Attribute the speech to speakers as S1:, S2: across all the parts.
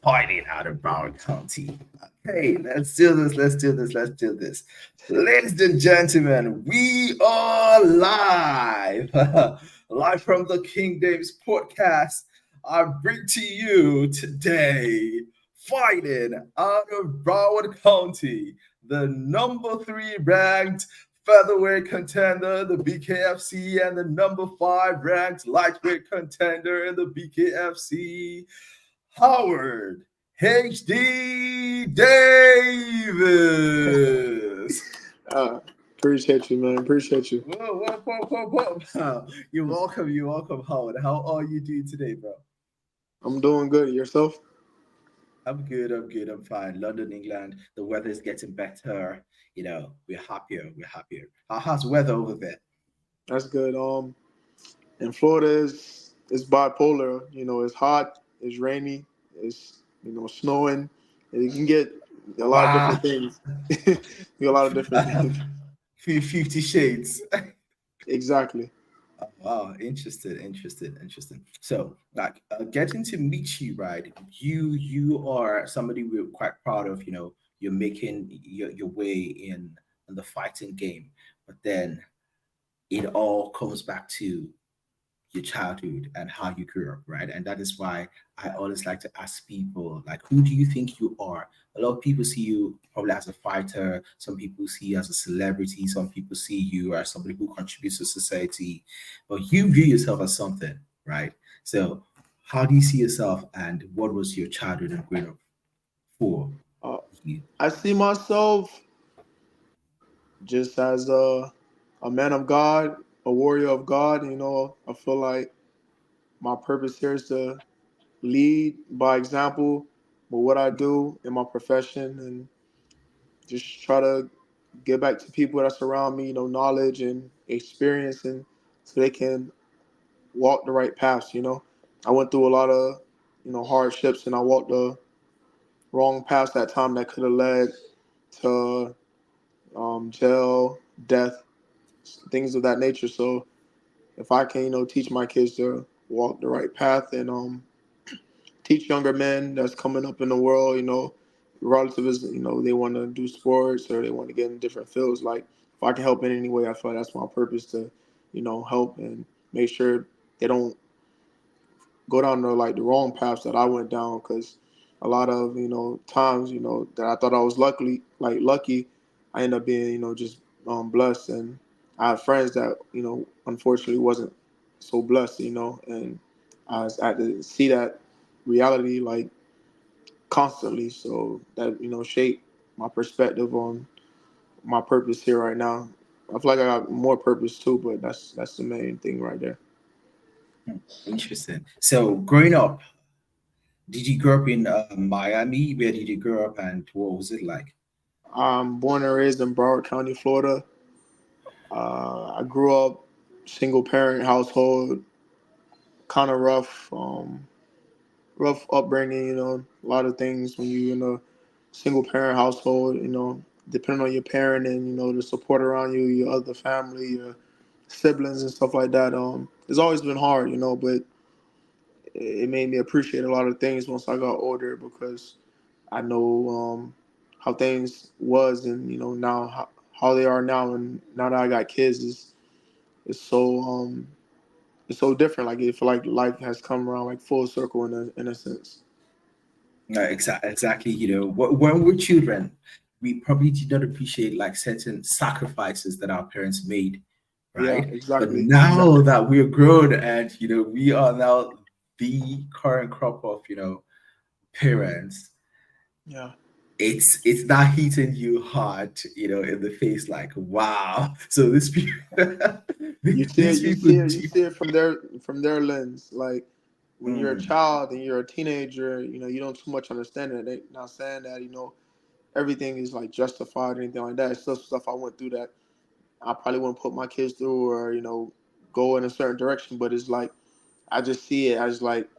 S1: Fighting out of Broward County. Okay, let's do this. Let's do this. Let's do this. Ladies and gentlemen, we are live, live from the King Davis podcast. I bring to you today, fighting out of Broward County, the number three ranked featherweight contender, the BKFC, and the number five ranked lightweight contender in the BKFC. Howard HD Davis.
S2: Appreciate you, man. Appreciate you.
S1: Whoa. You're welcome. You're welcome, Howard. How are you doing today, bro?
S2: I'm doing good. Yourself?
S1: I'm good. I'm good. I'm fine. London, England. The weather is getting better. We're happier. We're happier. How's the weather over there?
S2: That's good. In Florida it's bipolar. It's hot, it's rainy, it's snowing. And you can get a lot of
S1: Wow.
S2: different things. You get a lot of different things.
S1: 50 shades.
S2: Exactly.
S1: Wow, interesting. So, like, getting to meet you, right? You are somebody we're quite proud of. You're making your way in the fighting game, but then it all comes back to your childhood and how you grew up, right? And that is why I always like to ask people, like, who do you think you are? A lot of people see you probably as a fighter. Some people see you as a celebrity. Some people see you as somebody who contributes to society. But you view yourself as something, right? So, how do you see yourself, and what was your childhood and growing up for
S2: Uh,
S1: you?
S2: I see myself just as a man of God, a warrior of God. I feel like my purpose here is to lead by example with what I do in my profession and just try to give back to people that surround me, knowledge and experience, and so they can walk the right paths. I went through a lot of, hardships, and I walked the wrong paths that time that could have led to jail, death, things of that nature. So if I can, teach my kids to walk the right path and teach younger men that's coming up in the world, regardless of they want to do sports or they want to get in different fields. Like, if I can help in any way, I feel like that's my purpose to, help and make sure they don't go down the wrong paths that I went down. Because a lot of times that I thought I was lucky, I end up being just blessed, and I have friends that unfortunately wasn't so blessed, and I had to see that reality constantly. So that shaped my perspective on my purpose here right now. I feel like I got more purpose too, but that's the main thing right there.
S1: Interesting. So, growing up, did you grow up in Miami? Where did you grow up, and what was it like?
S2: I'm born and raised in Broward County, Florida. I grew up single parent household, kind of rough upbringing. A lot of things when you in a single parent household. Depending on your parent and the support around you, your other family, your siblings and stuff like that. It's always been hard, but it made me appreciate a lot of things once I got older because I know how things was and now how they are now, and now that I got kids is so it's so different. Like, it feel like life has come around like full circle in a sense.
S1: Exactly. When we're children, we probably did not appreciate like certain sacrifices that our parents made,
S2: Yeah,
S1: right? But
S2: exactly,
S1: now
S2: exactly.
S1: that we're grown and we are now the current crop of parents,
S2: Yeah,
S1: it's not hitting you hard, in the face. Like, wow. So these people,
S2: you see it,
S1: these
S2: you
S1: people
S2: see it, you
S1: do.
S2: see it from their lens. Like, when you're a
S1: Mm,
S2: child and you're a teenager, you don't too much understand it. They not saying that everything is like justified or anything like that. It's still stuff I went through that I probably wouldn't put my kids through or go in a certain direction. But it's like I just see it as like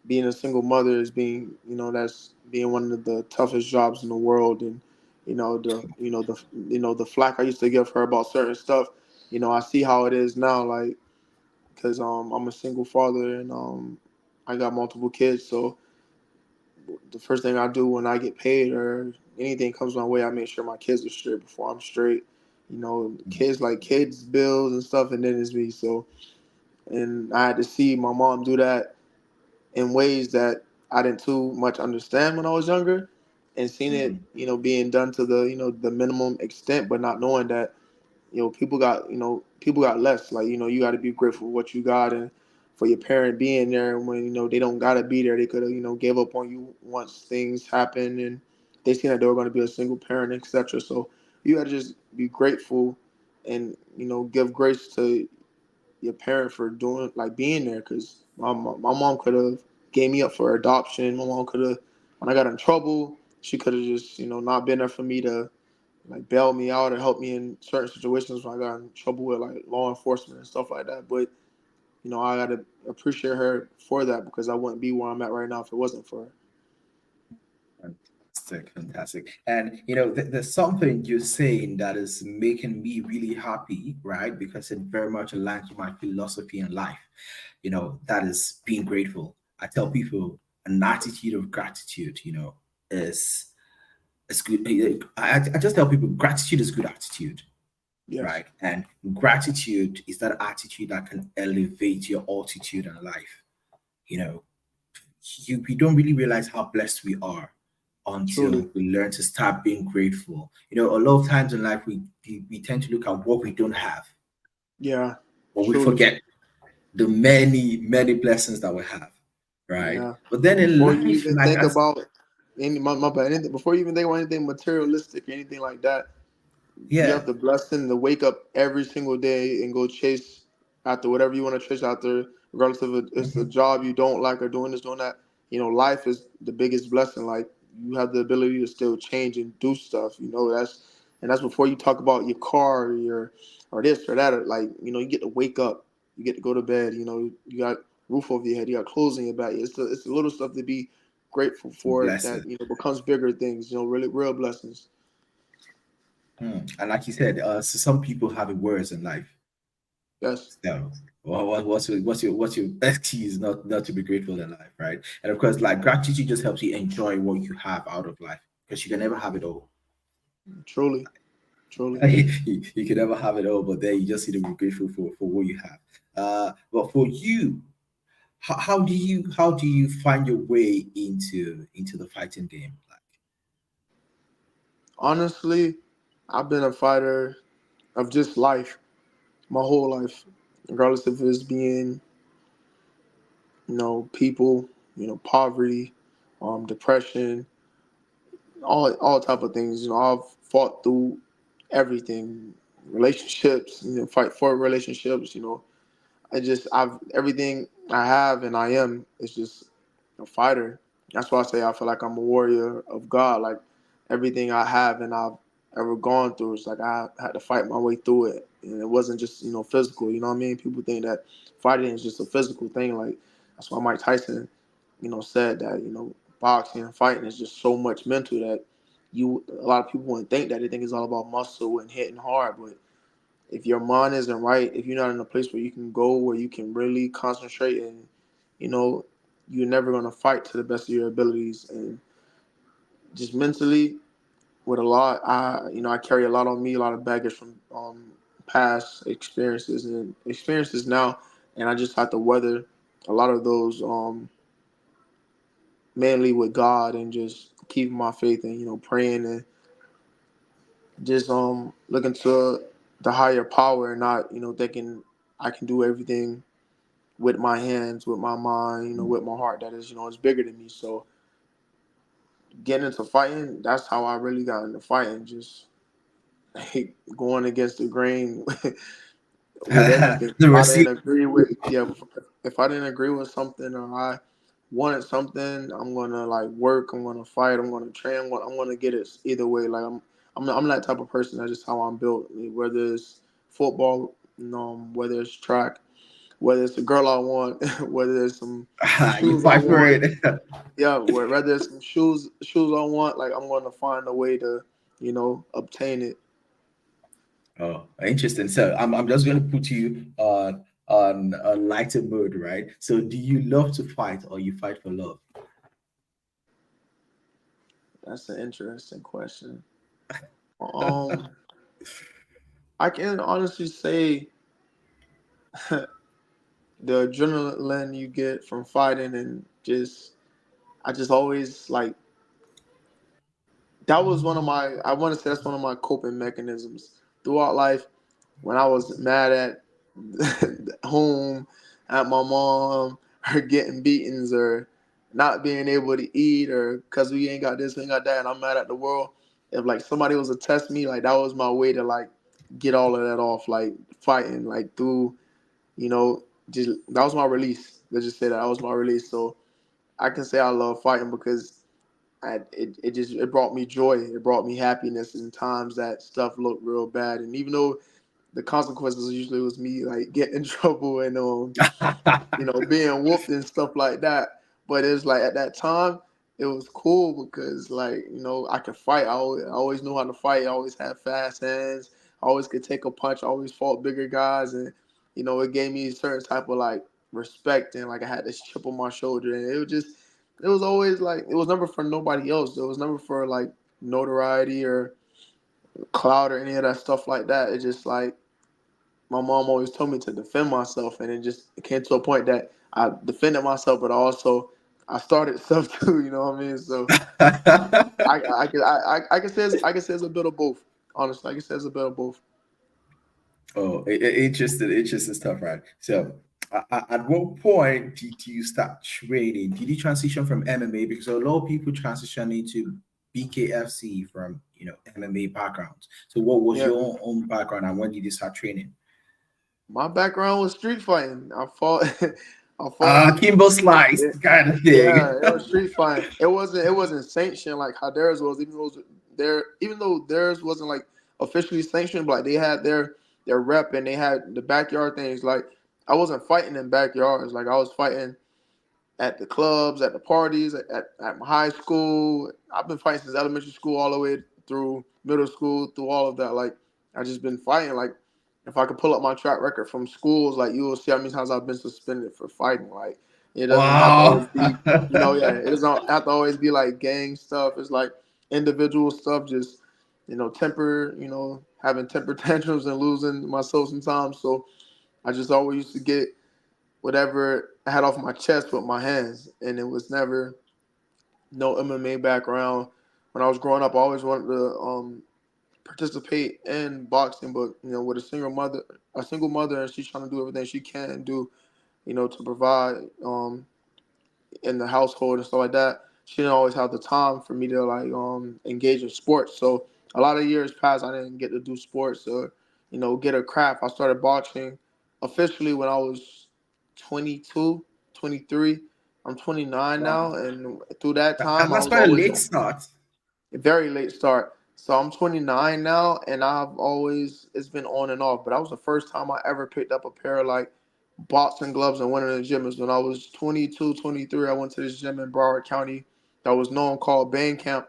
S2: being a single mother is being that's being one of the toughest jobs in the world, and the flack I used to give her about certain stuff. I see how it is now, like, because I'm a single father and I got multiple kids. So the first thing I do when I get paid or anything comes my way, I make sure my kids are straight before I'm straight. You know, kids like kids bills and stuff, and then it's me. So, and I had to see my mom do that in ways that I didn't too much understand when I was younger, and seeing it,
S1: Mm,
S2: being done to the the minimum extent, but not knowing that people got less. Like you got to be grateful for what you got, and for your parent being there. And when they don't gotta be there, they could have gave up on you once things happen, and they seen that they were going to be a single parent, etc. So you got to just be grateful, and give grace to your parent for doing like being there. Because my mom could have gave me up for adoption. My mom could have, when I got in trouble, she could have just not been there for me to like bail me out or help me in certain situations when I got in trouble with like law enforcement and stuff like that. But I gotta appreciate her for that, because I wouldn't be where I'm at right now if it wasn't for her.
S1: fantastic, fantastic. And there's something you're saying that is making me really happy, right? Because it very much aligns with my philosophy in life. That is being grateful. I tell people an attitude of gratitude, is good. I just tell people gratitude is good attitude,
S2: Yes,
S1: right? And gratitude is that attitude that can elevate your altitude in life. You know, we don't really realize how blessed we are
S2: truly.
S1: until we learn to start being grateful. A lot of times in life we tend to look at what we don't have,
S2: Yeah,
S1: but we
S2: truly.
S1: forget the many, many blessings that we have, right?
S2: Yeah.
S1: But then in
S2: Before you
S1: life,
S2: even
S1: like
S2: think
S1: as
S2: about my bad, anything, before you even think about anything materialistic or anything like that, you
S1: yeah,
S2: have the blessing to wake up every single day and go chase after whatever you want to chase after, regardless of it's a
S1: mhm,
S2: job you don't like or doing this, doing that. Life is the biggest blessing. Like you have the ability to still change and do stuff. That's before you talk about your car or this or that. Or like you get to wake up, you get to go to bed. You got roof over your head, you got clothes in your back. It's the little stuff to be grateful for
S1: blessing.
S2: that becomes bigger things. Really real blessings.
S1: And like you said, so some people have it worse in life.
S2: Yes,
S1: So, what's your excuse not to be grateful in life, right? And of course, like gratitude just helps you enjoy what you have out of life because you can never have it all.
S2: truly, truly.
S1: You can never have it all, but then you just need to be grateful for what you have. But for you, how do you find your way into the fighting game? Like,
S2: Honestly, I've been a fighter of just life, my whole life, regardless if it's being, people, poverty, depression, all type of things. I've fought through everything, relationships, fight for relationships. I've everything I have and I am is just a fighter. That's why I say I feel like I'm a warrior of God. Like everything I have and I've ever gone through, it's like I had to fight my way through it, and it wasn't just physical. You know what I mean? People think that fighting is just a physical thing. Like that's why Mike Tyson, said that boxing and fighting is just so much mental that a lot of people wouldn't think that. They think it's all about muscle and hitting hard, but if your mind isn't right, if you're not in a place where you can go, where you can really concentrate, and you know, you're never gonna fight to the best of your abilities. And just mentally, with a lot, I carry a lot on me, a lot of baggage from past experiences and experiences now, and I just have to weather a lot of those, mainly with God, and just keeping my faith and praying and just looking to the higher power, and not thinking I can do everything with my hands, with my mind, with my heart, that is bigger than me. So getting into fighting, that's how I really got into fighting. Just going against the grain with everything.
S1: the
S2: If I didn't
S1: receipt.
S2: agree with if I didn't agree with something, or I wanted something, I'm gonna like work. I'm gonna fight. I'm gonna train. I'm gonna get it either way. Like I'm that type of person. That's just how I'm built. Whether it's football, whether it's track, whether it's a girl I want, whether it's some
S1: You
S2: shoes I
S1: fight for
S2: want.
S1: it.
S2: Yeah, whether it's some shoes I want, like I'm gonna find a way to, obtain it.
S1: Oh, interesting. So I'm just going to put you on a lighter mode, right? So do you love to fight or you fight for love?
S2: That's an interesting question. Um, I can honestly say the adrenaline you get from fighting and just I just always like that was one of my I want to say that's one of my coping mechanisms throughout life when I was mad at home at my mom or getting beatings or not being able to eat or because we ain't got this, we ain't got that, and I'm mad at the world. If like somebody was to test me, like that was my way to like get all of that off, like fighting, like through, just that was my release. Let's just say that was my release. So I can say I love fighting because it brought me joy. It brought me happiness in times that stuff looked real bad. And even though the consequences usually was me like getting in trouble and being whooped and stuff like that. But it's like at that time, it was cool because like I could fight. I always knew how to fight. I always had fast hands. I always could take a punch. I always fought bigger guys, and it gave me a certain type of like respect and like I had this chip on my shoulder, and it was always like it was never for nobody else. It was never for like notoriety or clout or any of that stuff like that. It's just like my mom always told me to defend myself, and it came to a point that I defended myself, but I started stuff too. You know what I mean? So I can say it's a bit of both. Honestly, I can say it's a bit of both.
S1: Oh, interesting stuff, right? So, at what point did you start training? Did you transition from MMA? Because a lot of people transition into BKFC from MMA backgrounds. So, what was
S2: Yeah,
S1: your own background, and when did you start training?
S2: my background was street fighting. I fought, I fought.
S1: Kimbo Slice
S2: Yeah,
S1: kind of
S2: yeah,
S1: thing.
S2: it was street fighting. It wasn't sanctioned like how theirs was. Even though theirs wasn't like officially sanctioned, but like they had their rep and they had the backyard things. Like I wasn't fighting in backyards. Like I was fighting at the clubs, at the parties, at my high school. I've been fighting since elementary school all the way through middle school, through all of that. Like I just been fighting. Like if I could pull up my track record from schools, like you will see how many times I've been suspended for fighting. Like it doesn't have to always
S1: Wow.
S2: be, yeah, it doesn't have to always be like gang stuff. It's like individual stuff, just temper, having temper tantrums and losing myself sometimes. So I just always used to get whatever I had off my chest with my hands, and it was never no MMA background. When I was growing up, I always wanted to participate in boxing, but with a single mother, and she's trying to do everything she can do, to provide in the household and stuff like that. She didn't always have the time for me to like engage in sports. So a lot of years passed, I didn't get to do sports or get a craft. I started boxing officially when I was 22, 23. I'm 29
S1: Wow.
S2: now, and through that
S1: That,
S2: time, I
S1: that's
S2: was
S1: quite a
S2: always
S1: late start.
S2: a very late start. So I'm 29 now, and it's been on and off. But that was the first time I ever picked up a pair of like boxing gloves and went in the gym. Is when I was 22, 23. I went to this gym in Broward County that was known called Band Camp.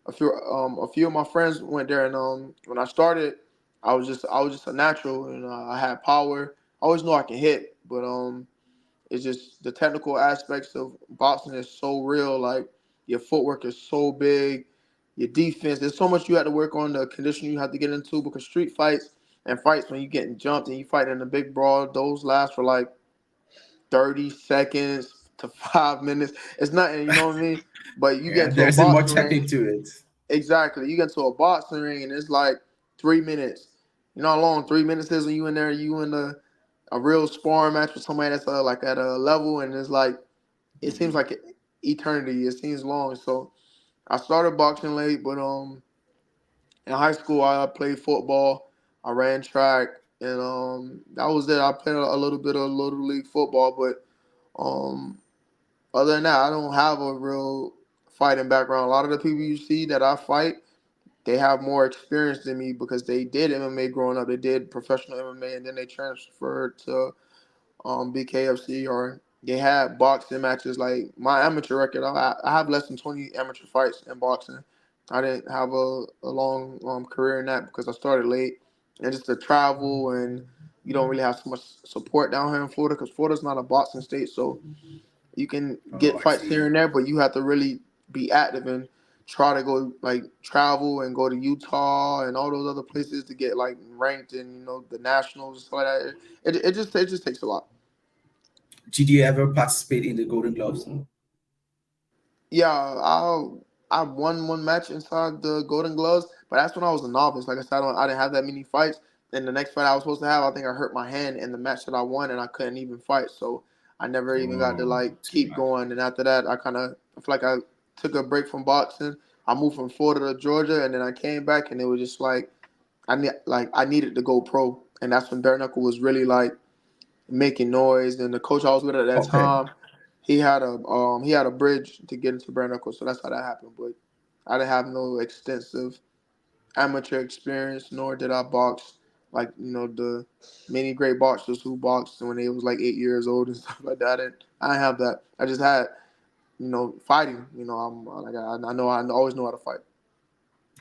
S2: A few of my friends went there, and when I started, I was just a natural, and I had power. I always knew I can hit, but it's just the technical aspects of boxing is so real. Like your footwork is so big, your defense. There's so much you have to work on. The condition you have to get into because street fights and fights when you getting jumped and you fight in a big brawl, those last for like 30 seconds to 5 minutes. It's nothing, you know what I mean? But you get
S1: Yeah,
S2: into a
S1: there isn't
S2: boxing
S1: much
S2: ring,
S1: technique to it.
S2: exactly. You get into a boxing ring and it's like 3 minutes. You know how long 3 minutes is when you in there, you in a real sparring match with somebody that's like at a level, and it's like it seems
S1: Mhm.
S2: like eternity. It seems long. So I started boxing late, but in high school I played football. I ran track, and that was it. I played a little bit of little league football, but um, other than that, I don't have a real fighting background. A lot of the people you see that I fight, they have more experience than me because they did MMA growing up. They did professional MMA, and then they transferred to BKFC, or they had boxing matches. Like my amateur record, I have less than 20 amateur fights in boxing. I didn't have a long career in that because I started late, and just the travel, and you don't really have so much support down here in Florida because Florida's not a boxing state, so you can
S1: Oh,
S2: get
S1: I
S2: fights here
S1: see.
S2: and there, but you have to really be active. And try to go like travel and go to Utah and all those other places to get like ranked in the nationals and stuff like that. It just takes a lot.
S1: Did you ever participate in the Golden Gloves?
S2: Yeah, I won one match inside the Golden Gloves, but that's when I was a novice. Like I said, I didn't have that many fights. And the next fight I was supposed to have, I think I hurt my hand in the match that I won, and I couldn't even fight. So I never even got to
S1: Oh,
S2: like
S1: too
S2: keep
S1: bad.
S2: going. And after that, I feel like I took a break from boxing. I moved from Florida to Georgia, and then I came back, and it was just like I needed to go pro, and that's when bare knuckle was really like making noise. And the coach I was with at that
S1: Okay.
S2: time, he had a bridge to get into bare knuckle, so that's how that happened. But I didn't have no extensive amateur experience, nor did I box like the many great boxers who boxed when they was like 8 years old and stuff like that. And I didn't have that. I just had fighting. I'm like I always know how to fight.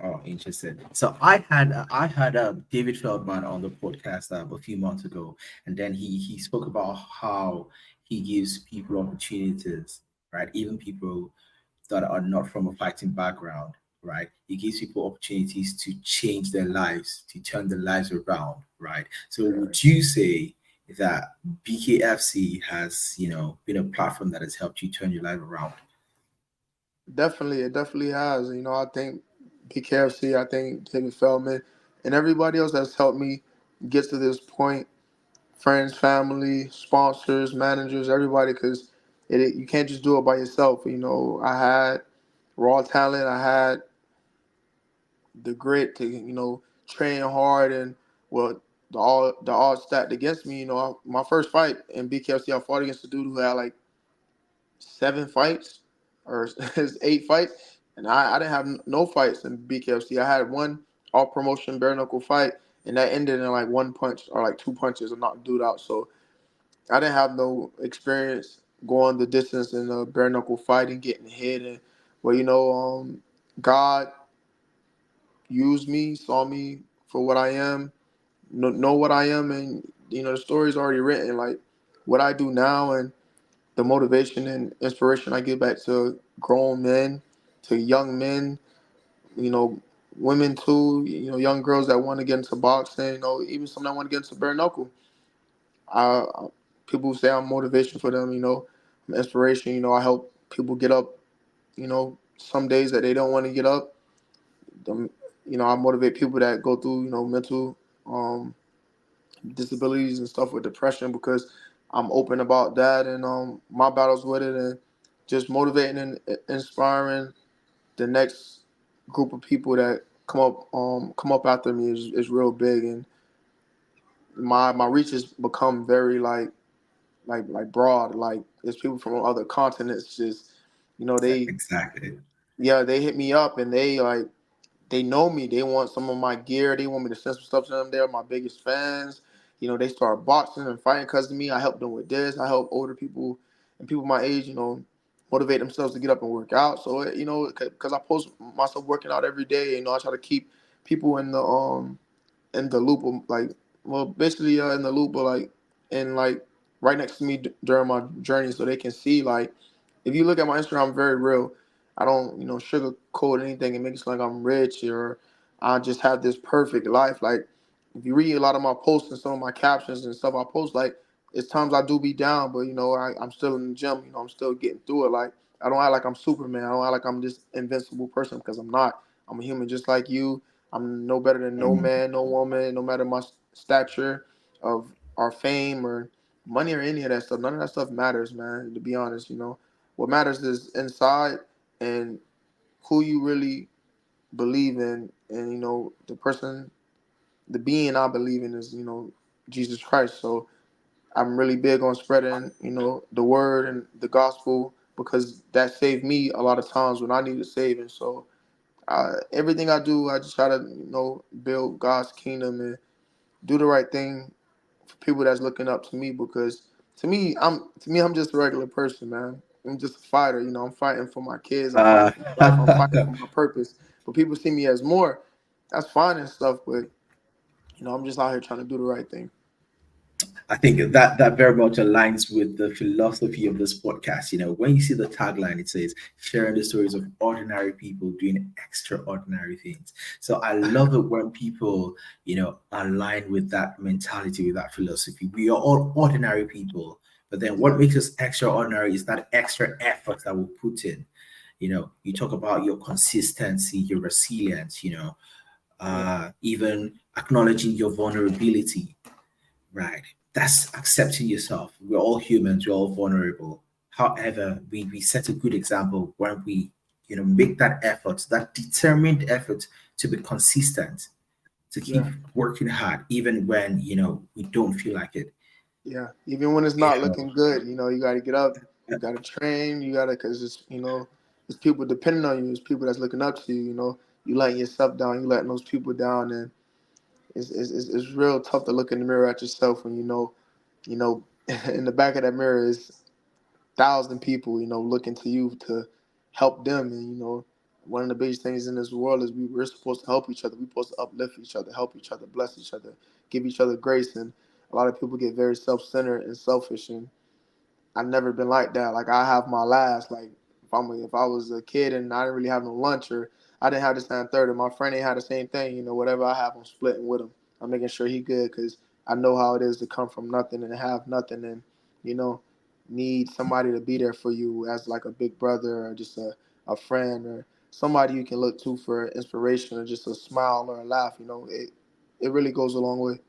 S1: Oh, interesting. So I had David Feldman on the podcast a few months ago, and then he spoke about how he gives people opportunities, right? Even people that are not from a fighting background, right? He gives people opportunities to change their lives, to turn their lives around, right? So
S2: Yeah.
S1: would you say that BKFC has, been a platform that has helped you turn your life around?
S2: Definitely, it definitely has. I think BKFC, I think David Feldman, and everybody else that's helped me get to this point. Friends, family, sponsors, managers, everybody, because you can't just do it by yourself. I had raw talent. I had the grit to train hard, and well, the odds stacked against me. My first fight in BKFC, I fought against a dude who had like 7 fights or 8 fights, and I didn't have no fights in BKFC. I had one all promotion bare knuckle fight, and that ended in like one punch or like two punches and knocked dude out. So I didn't have no experience going the distance in a bare knuckle fighting, getting hit, and well, God used me, saw me for what I am, know what I am, and the story's already written. Like what I do now and the motivation and inspiration I give back to grown men, to young men, you know, women too, young girls that want to get into boxing, even some that want to get into bare knuckle. I people say I'm motivation for them, I'm inspiration. I help people get up, some days that they don't want to get up. Um, I motivate people that go through, mental um, disabilities and stuff with depression because I'm open about that and my battles with it and just motivating and inspiring the next group of people that come up after me is real big and my reach has become very like broad. Like there's people from other continents just they
S1: Exactly.
S2: they hit me up and they know me. They want some of my gear. They want me to send some stuff to them. They're my biggest fans. They start boxing and fighting because of me. I help them with this. I help older people and people my age, motivate themselves to get up and work out. So, because I post myself working out every day, I try to keep people in the loop of like, well, basically in the loop of like, and like right next to me during my journey, so they can see like, if you look at my Instagram, I'm very real. I don't sugarcoat anything and make it seem like I'm rich or I just have this perfect life. Like if you read a lot of my posts and some of my captions and stuff I post, like it's times I do be down, but I'm still in the gym. I'm still getting through it. Like I don't act like I'm Superman. I don't act like I'm this invincible person because I'm not. I'm a human just like you. I'm no better than no
S1: Mm,
S2: man, no woman, no matter my stature of our fame or money or any of that stuff. None of that stuff matters, man. To be honest, what matters is inside and who you really believe in, and the person, the being I believe in is Jesus Christ. So I'm really big on spreading the word and the gospel because that saved me a lot of times when I needed saving. So everything I do, I just try to build God's kingdom and do the right thing for people that's looking up to me because I'm just a regular person, man. I'm just a fighter. I'm fighting for my kids. I'm fighting
S1: uh,
S2: for my life. I'm fighting for my purpose. But people see me as more. That's fine and stuff, but I'm just out here trying to do the right thing.
S1: I think that very much aligns with the philosophy of this podcast. When you see the tagline, it says sharing the stories of ordinary people doing extraordinary things. So I love it when people, align with that mentality, with that philosophy. We are all ordinary people, but then what
S2: Yeah,
S1: makes us extraordinary is that extra effort that we put in. You talk about your consistency, your resilience,
S2: yeah,
S1: even acknowledging your vulnerability. Right. That's accepting yourself. We're all humans, we're all vulnerable. However, we set a good example when we, make that effort, that determined effort to be consistent, to keep
S2: yeah,
S1: working hard, even when, we don't feel like it.
S2: yeah. Even when it's
S1: You
S2: not
S1: know,
S2: looking good, you got to get up,
S1: uh,
S2: you got to train, you got to, because it's people depending on you, it's people that's looking up to you, you letting yourself down, you letting those people down, and it's real tough to look in the mirror at yourself when you know, in the back of that mirror is thousand people, looking to you to help them. And one of the biggest things in this world is we're supposed to help each other. We're supposed to uplift each other, help each other, bless each other, give each other grace. And a lot of people get very self-centered and selfish, and I've never been like that. Like I have my last. Like if I was a kid and I didn't really have no lunch, or I didn't have the same third, and my friend ain't had the same thing. Whatever I have, I'm splitting with him. I'm making sure he good because I know how it is to come from nothing and have nothing, and you know need somebody to be there for you as like a big brother or just a friend or somebody you can look to for inspiration or just a smile or a laugh. It really goes a long way.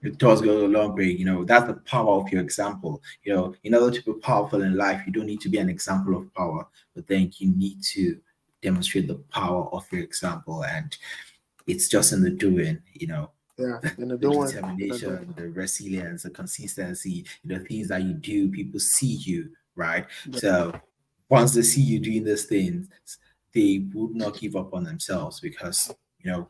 S1: it does go a long way. That's the power of your example. In order to be powerful in life, you don't need to be an example of power, but then you need to demonstrate the power of your example. And it's just in the doing,
S2: Yeah, in the
S1: the
S2: doing, in the doing.
S1: determination, the resilience, the consistency, the things that you do, people see you, right?
S2: Yeah,
S1: So once they see you doing these things, they would not give up on themselves because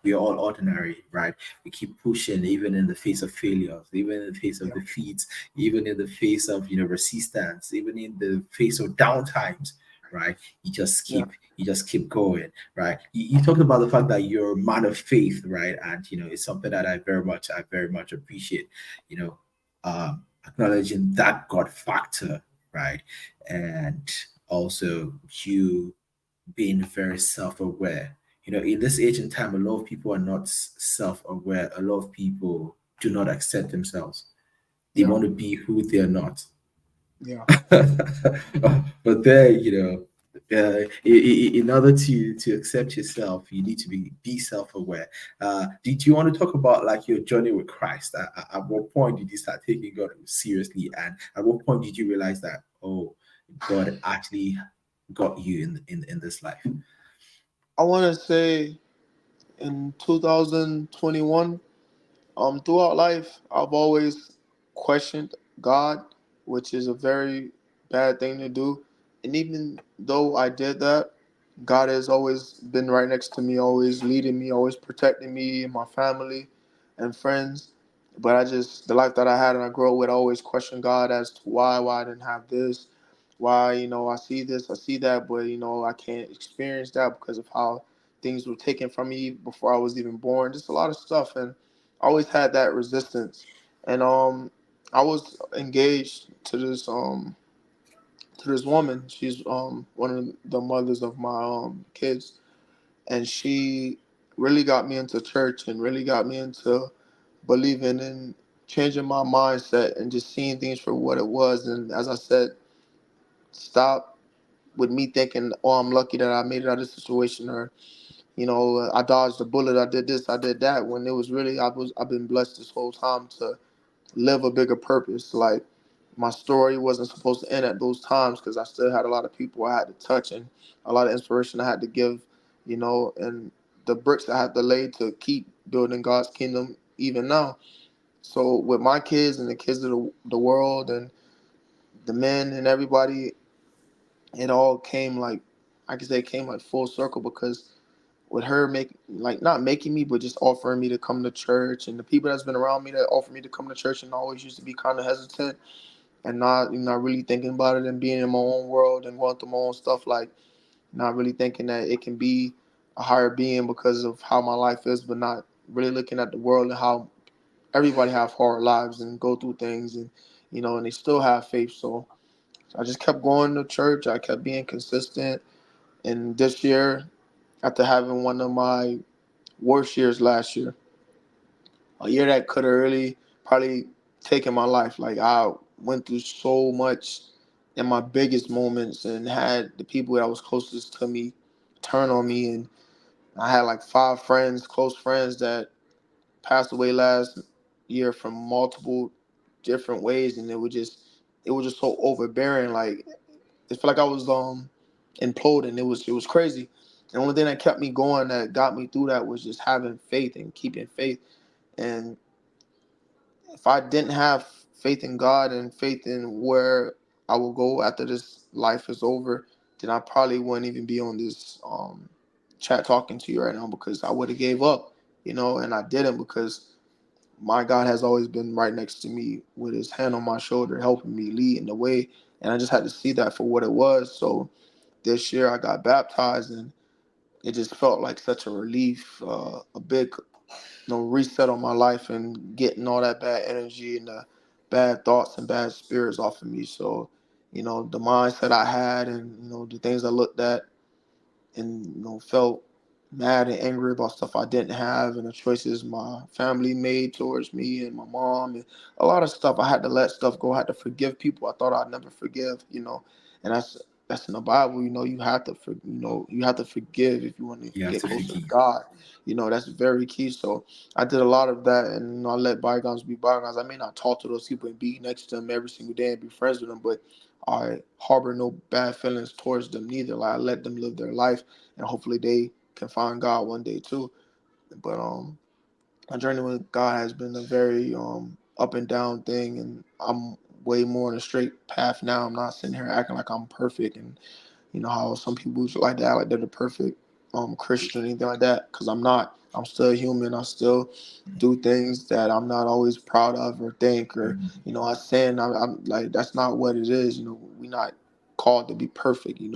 S1: we're all ordinary, right? We keep pushing even in the face of failures, even in the face of
S2: yeah,
S1: defeats, even in the face of resistance, even in the face of downtimes, right?
S2: yeah,
S1: You just keep going, right? You talked about the fact that you're a man of faith, right? And it's something that I very much appreciate, you know, acknowledging that God factor, right? And also you being very self-aware. In this age and time, a lot of people are not self-aware. A lot of people do not accept themselves. They
S2: yeah,
S1: want to be who they're not.
S2: yeah.
S1: But then, in order to accept yourself, you need to be self-aware. Did you want to talk about like your journey with Christ? At what point did you start taking God seriously, and at what point did you realize that, oh, God actually got you in this life?
S2: I want to say in 2021, throughout life, I've always questioned God, which is a very bad thing to do. And even though I did that, God has always been right next to me, always leading me, always protecting me and my family and friends. But the life that I had and I grew up with, I always questioned God as to why I didn't have this, why, I see this, I see that, but, I can't experience that because of how things were taken from me before I was even born. Just a lot of stuff. And I always had that resistance. And I was engaged to this woman. She's one of the mothers of my kids, and she really got me into church and really got me into believing in changing my mindset and just seeing things for what it was. And as I said, stop with me thinking, oh, I'm lucky that I made it out of this situation, or I dodged a bullet, I did this, I did that. When it was really, I've been blessed this whole time to live a bigger purpose. Like my story wasn't supposed to end at those times because I still had a lot of people I had to touch and a lot of inspiration I had to give, and the bricks I had to lay to keep building God's kingdom even now. So with my kids and the kids of the world and the men and everybody, it all came like I could say it came like full circle because with her not making me but just offering me to come to church and the people that's been around me that offered me to come to church and always used to be kind of hesitant and not really thinking about it and being in my own world and going through my own stuff, like not really thinking that it can be a higher being because of how my life is, but not really looking at the world and how everybody have hard lives and go through things, and and they still have faith. So I just kept going to church. I kept being consistent. And this year, after having one of my worst years last year, a year that could have really probably taken my life. Like I went through so much in my biggest moments and had the people that was closest to me turn on me, and I had like 5 friends, close friends that passed away last year from multiple different ways, and it was just so overbearing. Like it felt like I was imploding. It was crazy. And the only thing that kept me going, that got me through that, was just having faith and keeping faith. And if I didn't have faith in God and faith in where I will go after this life is over, then I probably wouldn't even be on this chat talking to you right now, because I would have gave up, and I didn't, because my God has always been right next to me with his hand on my shoulder, helping me, leading the way. And I just had to see that for what it was. So this year I got baptized, and it just felt like such a relief, a big reset on my life, and getting all that bad energy and the bad thoughts and bad spirits off of me. So, the mindset I had, and the things I looked at, and felt mad and angry about stuff I didn't have, and the choices my family made towards me and my mom, and a lot of stuff. I had to let stuff go. I had to forgive people I thought I'd never forgive, and that's in the Bible. You have to you have to forgive if you want to
S1: You have
S2: get
S1: to
S2: closer to
S1: forgive.
S2: God. That's very key. So I did a lot of that, and I let bygones be bygones. I may not talk to those people and be next to them every single day and be friends with them, but I harbor no bad feelings towards them neither. Like I let them live their life, and hopefully they can find God one day too. But my journey with God has been a very up and down thing, and I'm way more on a straight path now. I'm not sitting here acting like I'm perfect, and how some people like to act like they're the perfect Christian or anything like that, because I'm not. I'm still human. I still do things that I'm not always proud of or think, or I sin. I'm like, that's not what it is. We're not called to be perfect. A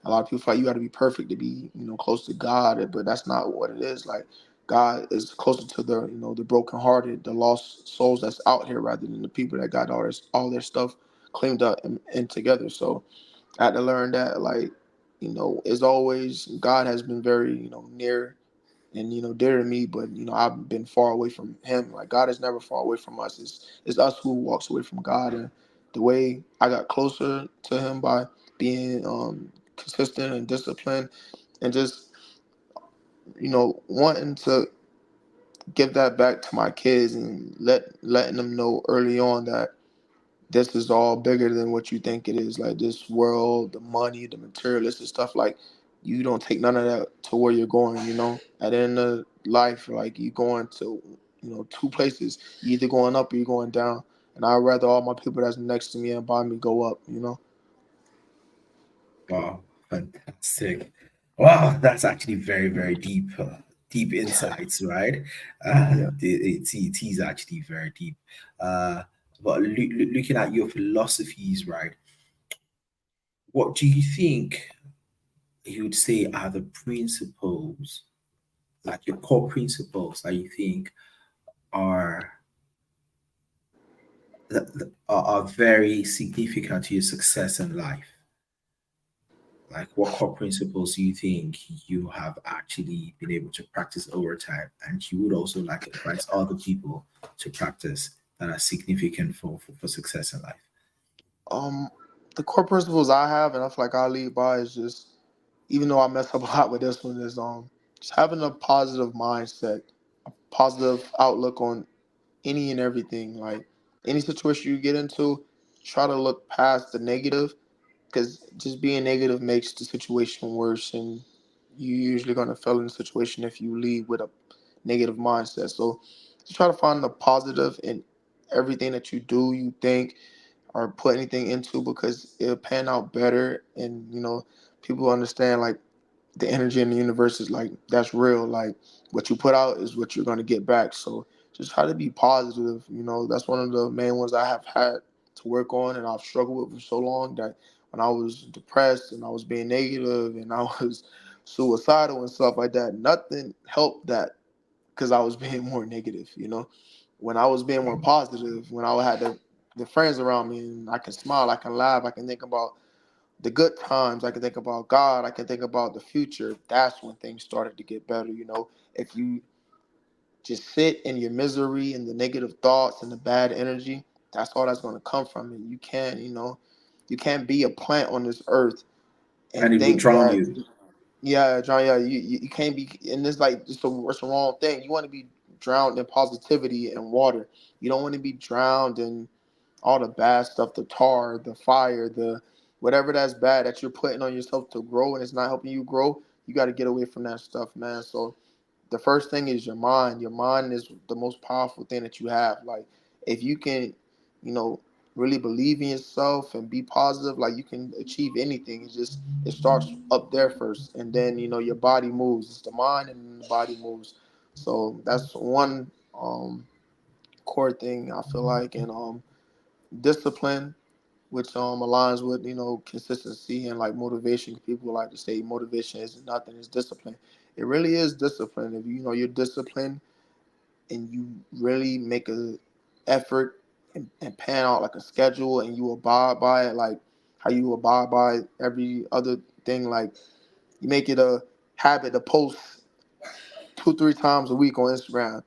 S2: lot of people feel like you got to be perfect to be close to God, but that's not what it is. Like God is closer to the the brokenhearted, the lost souls that's out here, rather than the people that got all their stuff cleaned up and together. So I had to learn that, like, as always, God has been very, near and, dear to me, but, I've been far away from him. Like, God is never far away from us. It's us who walks away from God. And the way I got closer to him by being consistent and disciplined, and just, wanting to give that back to my kids, and letting them know early on that this is all bigger than what you think it is. Like this world, the money, the materialistic stuff, like you don't take none of that to where you're going. At the end of life, like you going to, two places. You either going up or you're going down. And I'd rather all my people that's next to me and by me go up.
S1: Wow, fantastic. Wow, that's actually very, very deep, deep insights, right?
S2: Yeah.
S1: It is actually very deep. Uh, but looking at your philosophies, right? What do you think you would say are the principles, like your core principles that you think are are very significant to your success in life? Like, what core principles do you think you have actually been able to practice over time, and you would also like advise other people to practice that are significant for success in life?
S2: Um, the core principles I have, and I feel like I lead by, is just, even though I mess up a lot with this one, is just having a positive mindset, a positive outlook on any and everything. Like any situation you get into, try to look past the negative, because just being negative makes the situation worse, and you usually gonna fail in the situation if you lead with a negative mindset. So just try to find the positive in everything that you do, you think, or put anything into, because it'll pan out better. And people understand, like, the energy in the universe is like, that's real. Like what you put out is what you're going to get back. So just try to be positive. That's one of the main ones I have had to work on, and I've struggled with for so long, that when I was depressed and I was being negative and I was suicidal and stuff like that, nothing helped that, because I was being more negative. when I was being more positive, when I had the friends around me, and I can smile, I can laugh, I can think about the good times, I can think about God, I can think about the future. That's when things started to get better. If you just sit in your misery and the negative thoughts and the bad energy, that's all that's going to come from it. You can't be a plant on this earth
S1: And
S2: and
S1: it will
S2: think
S1: drown
S2: that,
S1: you.
S2: yeah, John, yeah, you can't be, and it's like, it's the wrong thing. You want to be drowned in positivity and water. You don't want to be drowned in all the bad stuff, the tar, the fire, the whatever that's bad that you're putting on yourself to grow and it's not helping you grow. You got to get away from that stuff, man. So the first thing is your mind. Your mind is the most powerful thing that you have. Like, if you can, you know, really believe in yourself and be positive, like, you can achieve anything. It starts up there first, and then your body moves. It's the mind, and then the body moves. So that's one core thing I feel like, and discipline, which aligns with consistency and like motivation. People like to say motivation is nothing, it's discipline. It really is discipline. If you're disciplined and you really make a effort and pan out like a schedule, and you abide by it, like how you abide by every other thing. Like, you make it a habit to post 2-3 times a week on Instagram.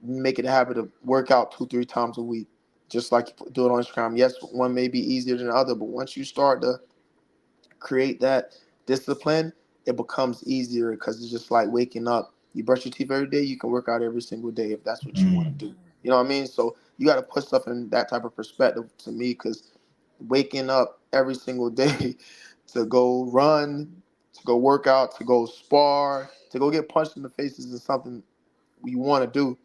S2: Make it a habit to work out 2-3 times a week, just like you do it on Instagram. Yes, one may be easier than the other, but once you start to create that discipline, it becomes easier, because it's just like waking up. You brush your teeth every day, you can work out every single day if that's what you want
S1: Mm.
S2: to do. You know what I mean? So you got to put stuff in that type of perspective to me, because waking up every single day to go run, to go work out, to go spar, to go get punched in the faces is something you want to do.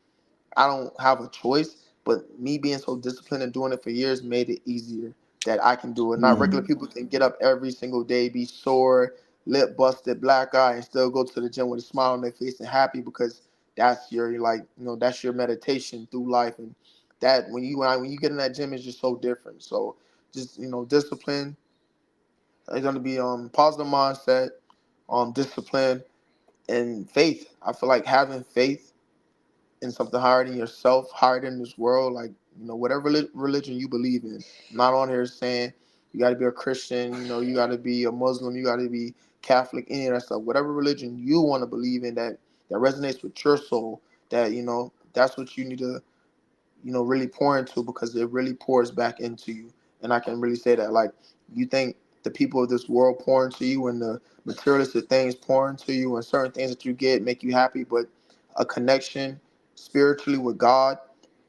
S2: I don't have a choice, but me being so disciplined and doing it for years made it easier that I can do it. Not regular
S1: Mm.
S2: people can get up every single day, be sore, lip busted, black eye, and still go to the gym with a smile on their face and happy, because that's your, like, that's your meditation through life. And that when you get in that gym, it's just so different. So just discipline is going to be positive mindset, discipline, and faith. I feel like having faith in something higher than yourself, higher than this world, like, whatever religion you believe in. I'm not on here saying you got to be a Christian, you got to be a Muslim, you got to be Catholic, any of that stuff. Whatever religion you want to believe in, that resonates with your soul, that that's what you need to really pour into, because it really pours back into you. And I can really say that, like, you think the people of this world pour into you, and the materialistic things pour into you, and certain things that you get make you happy, but a connection spiritually with God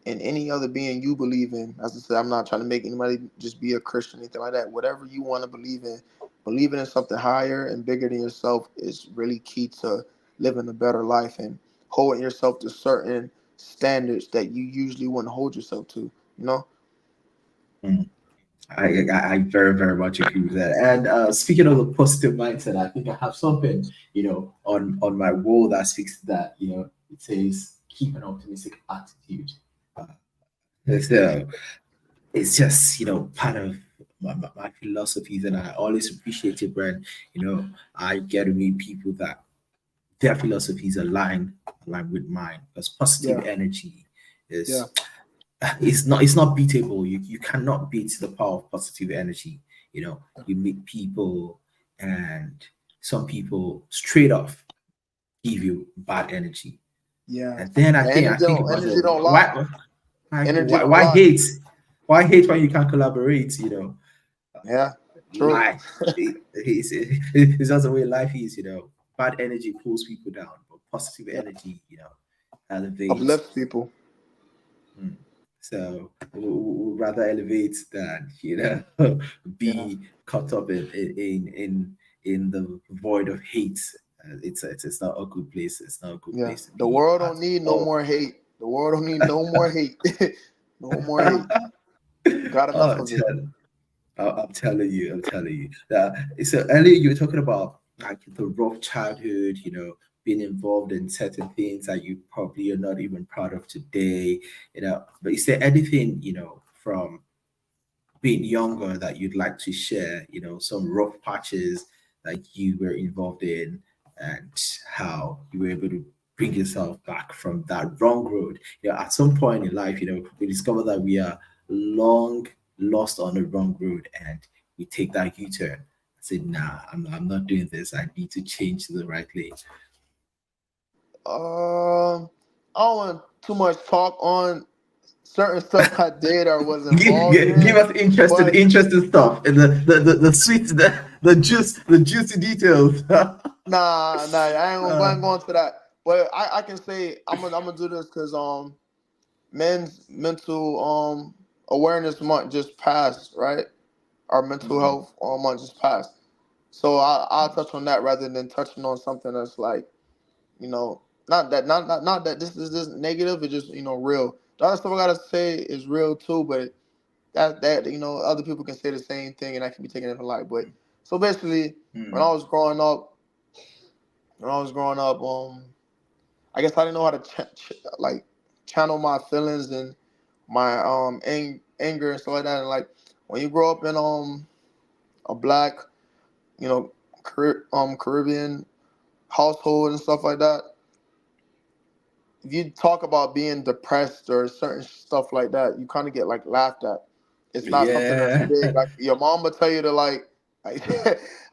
S2: and any other being you believe in. As I said, I'm not trying to make anybody just be a Christian, anything like that. Whatever you want to believe in, believing in something higher and bigger than yourself is really key to living a better life, and holding yourself to certain standards that you usually wouldn't hold yourself to. You know?
S1: Mm. I very, very much agree with that. And speaking of the positive mindset, I think I have something, on my wall that speaks to that. It says keep an optimistic attitude. Uh, so it's just, part of my philosophies, and I always appreciate it when, I get to meet people that their philosophies align with mine, because positive
S2: Yeah,
S1: energy
S2: yeah,
S1: is it's not beatable. You cannot beat the power of positive energy. You meet people, and some people straight off give you bad energy,
S2: yeah.
S1: and then I
S2: And
S1: think I think about
S2: energy
S1: it.
S2: don't lie. Energy
S1: Why
S2: don't
S1: why
S2: lie.
S1: hate? Why hate when you can collaborate?
S2: Yeah, true.
S1: Life it's just the way life is. Bad energy pulls people down, but positive
S2: Yeah,
S1: energy, elevates.
S2: uplift people.
S1: Mm. So we'll rather elevate than
S2: Yeah,
S1: be caught up in the void of hate. It's not a good place. It's not a good
S2: yeah.
S1: place to
S2: The
S1: be
S2: world don't
S1: at
S2: need no
S1: all.
S2: more hate. The world don't need no more hate. No more hate. Got enough
S1: Oh,
S2: of it.
S1: I'm telling you, I'm telling you. So earlier you were talking about like the rough childhood, being involved in certain things that you probably are not even proud of today, But is there anything, from being younger that you'd like to share, some rough patches that you were involved in, and how you were able to bring yourself back from that wrong road. At some point in life, we discover that we are long lost on the wrong road, and we take that U-turn. I said, nah, I'm not doing this. I need to change to the right lane.
S2: I don't want too much talk on certain stuff I did or was involved
S1: Give
S2: in,
S1: us
S2: but
S1: interesting stuff, and the sweet, the juicy details.
S2: I ain't gonna,
S1: Uh,
S2: go into that. But I can say I'm gonna do this because men's mental awareness month just passed, right? Our mental
S1: mm,
S2: health month just passed. So I'll touch on that rather than touching on something that's like, you know, not that this negative. It's just real. The other stuff I gotta say is real too, but that other people can say the same thing and that can be taken in light. But so basically, when I
S1: mm.
S2: was growing up, I guess I didn't know how to like channel my feelings and my anger and stuff like that. And like when you grow up in a black, you know, Caribbean household and stuff like that, if you talk about being depressed or certain stuff like that, you kind of get like laughed at. It's not something that's
S1: Yeah.
S2: big. Like your mom would tell you to like I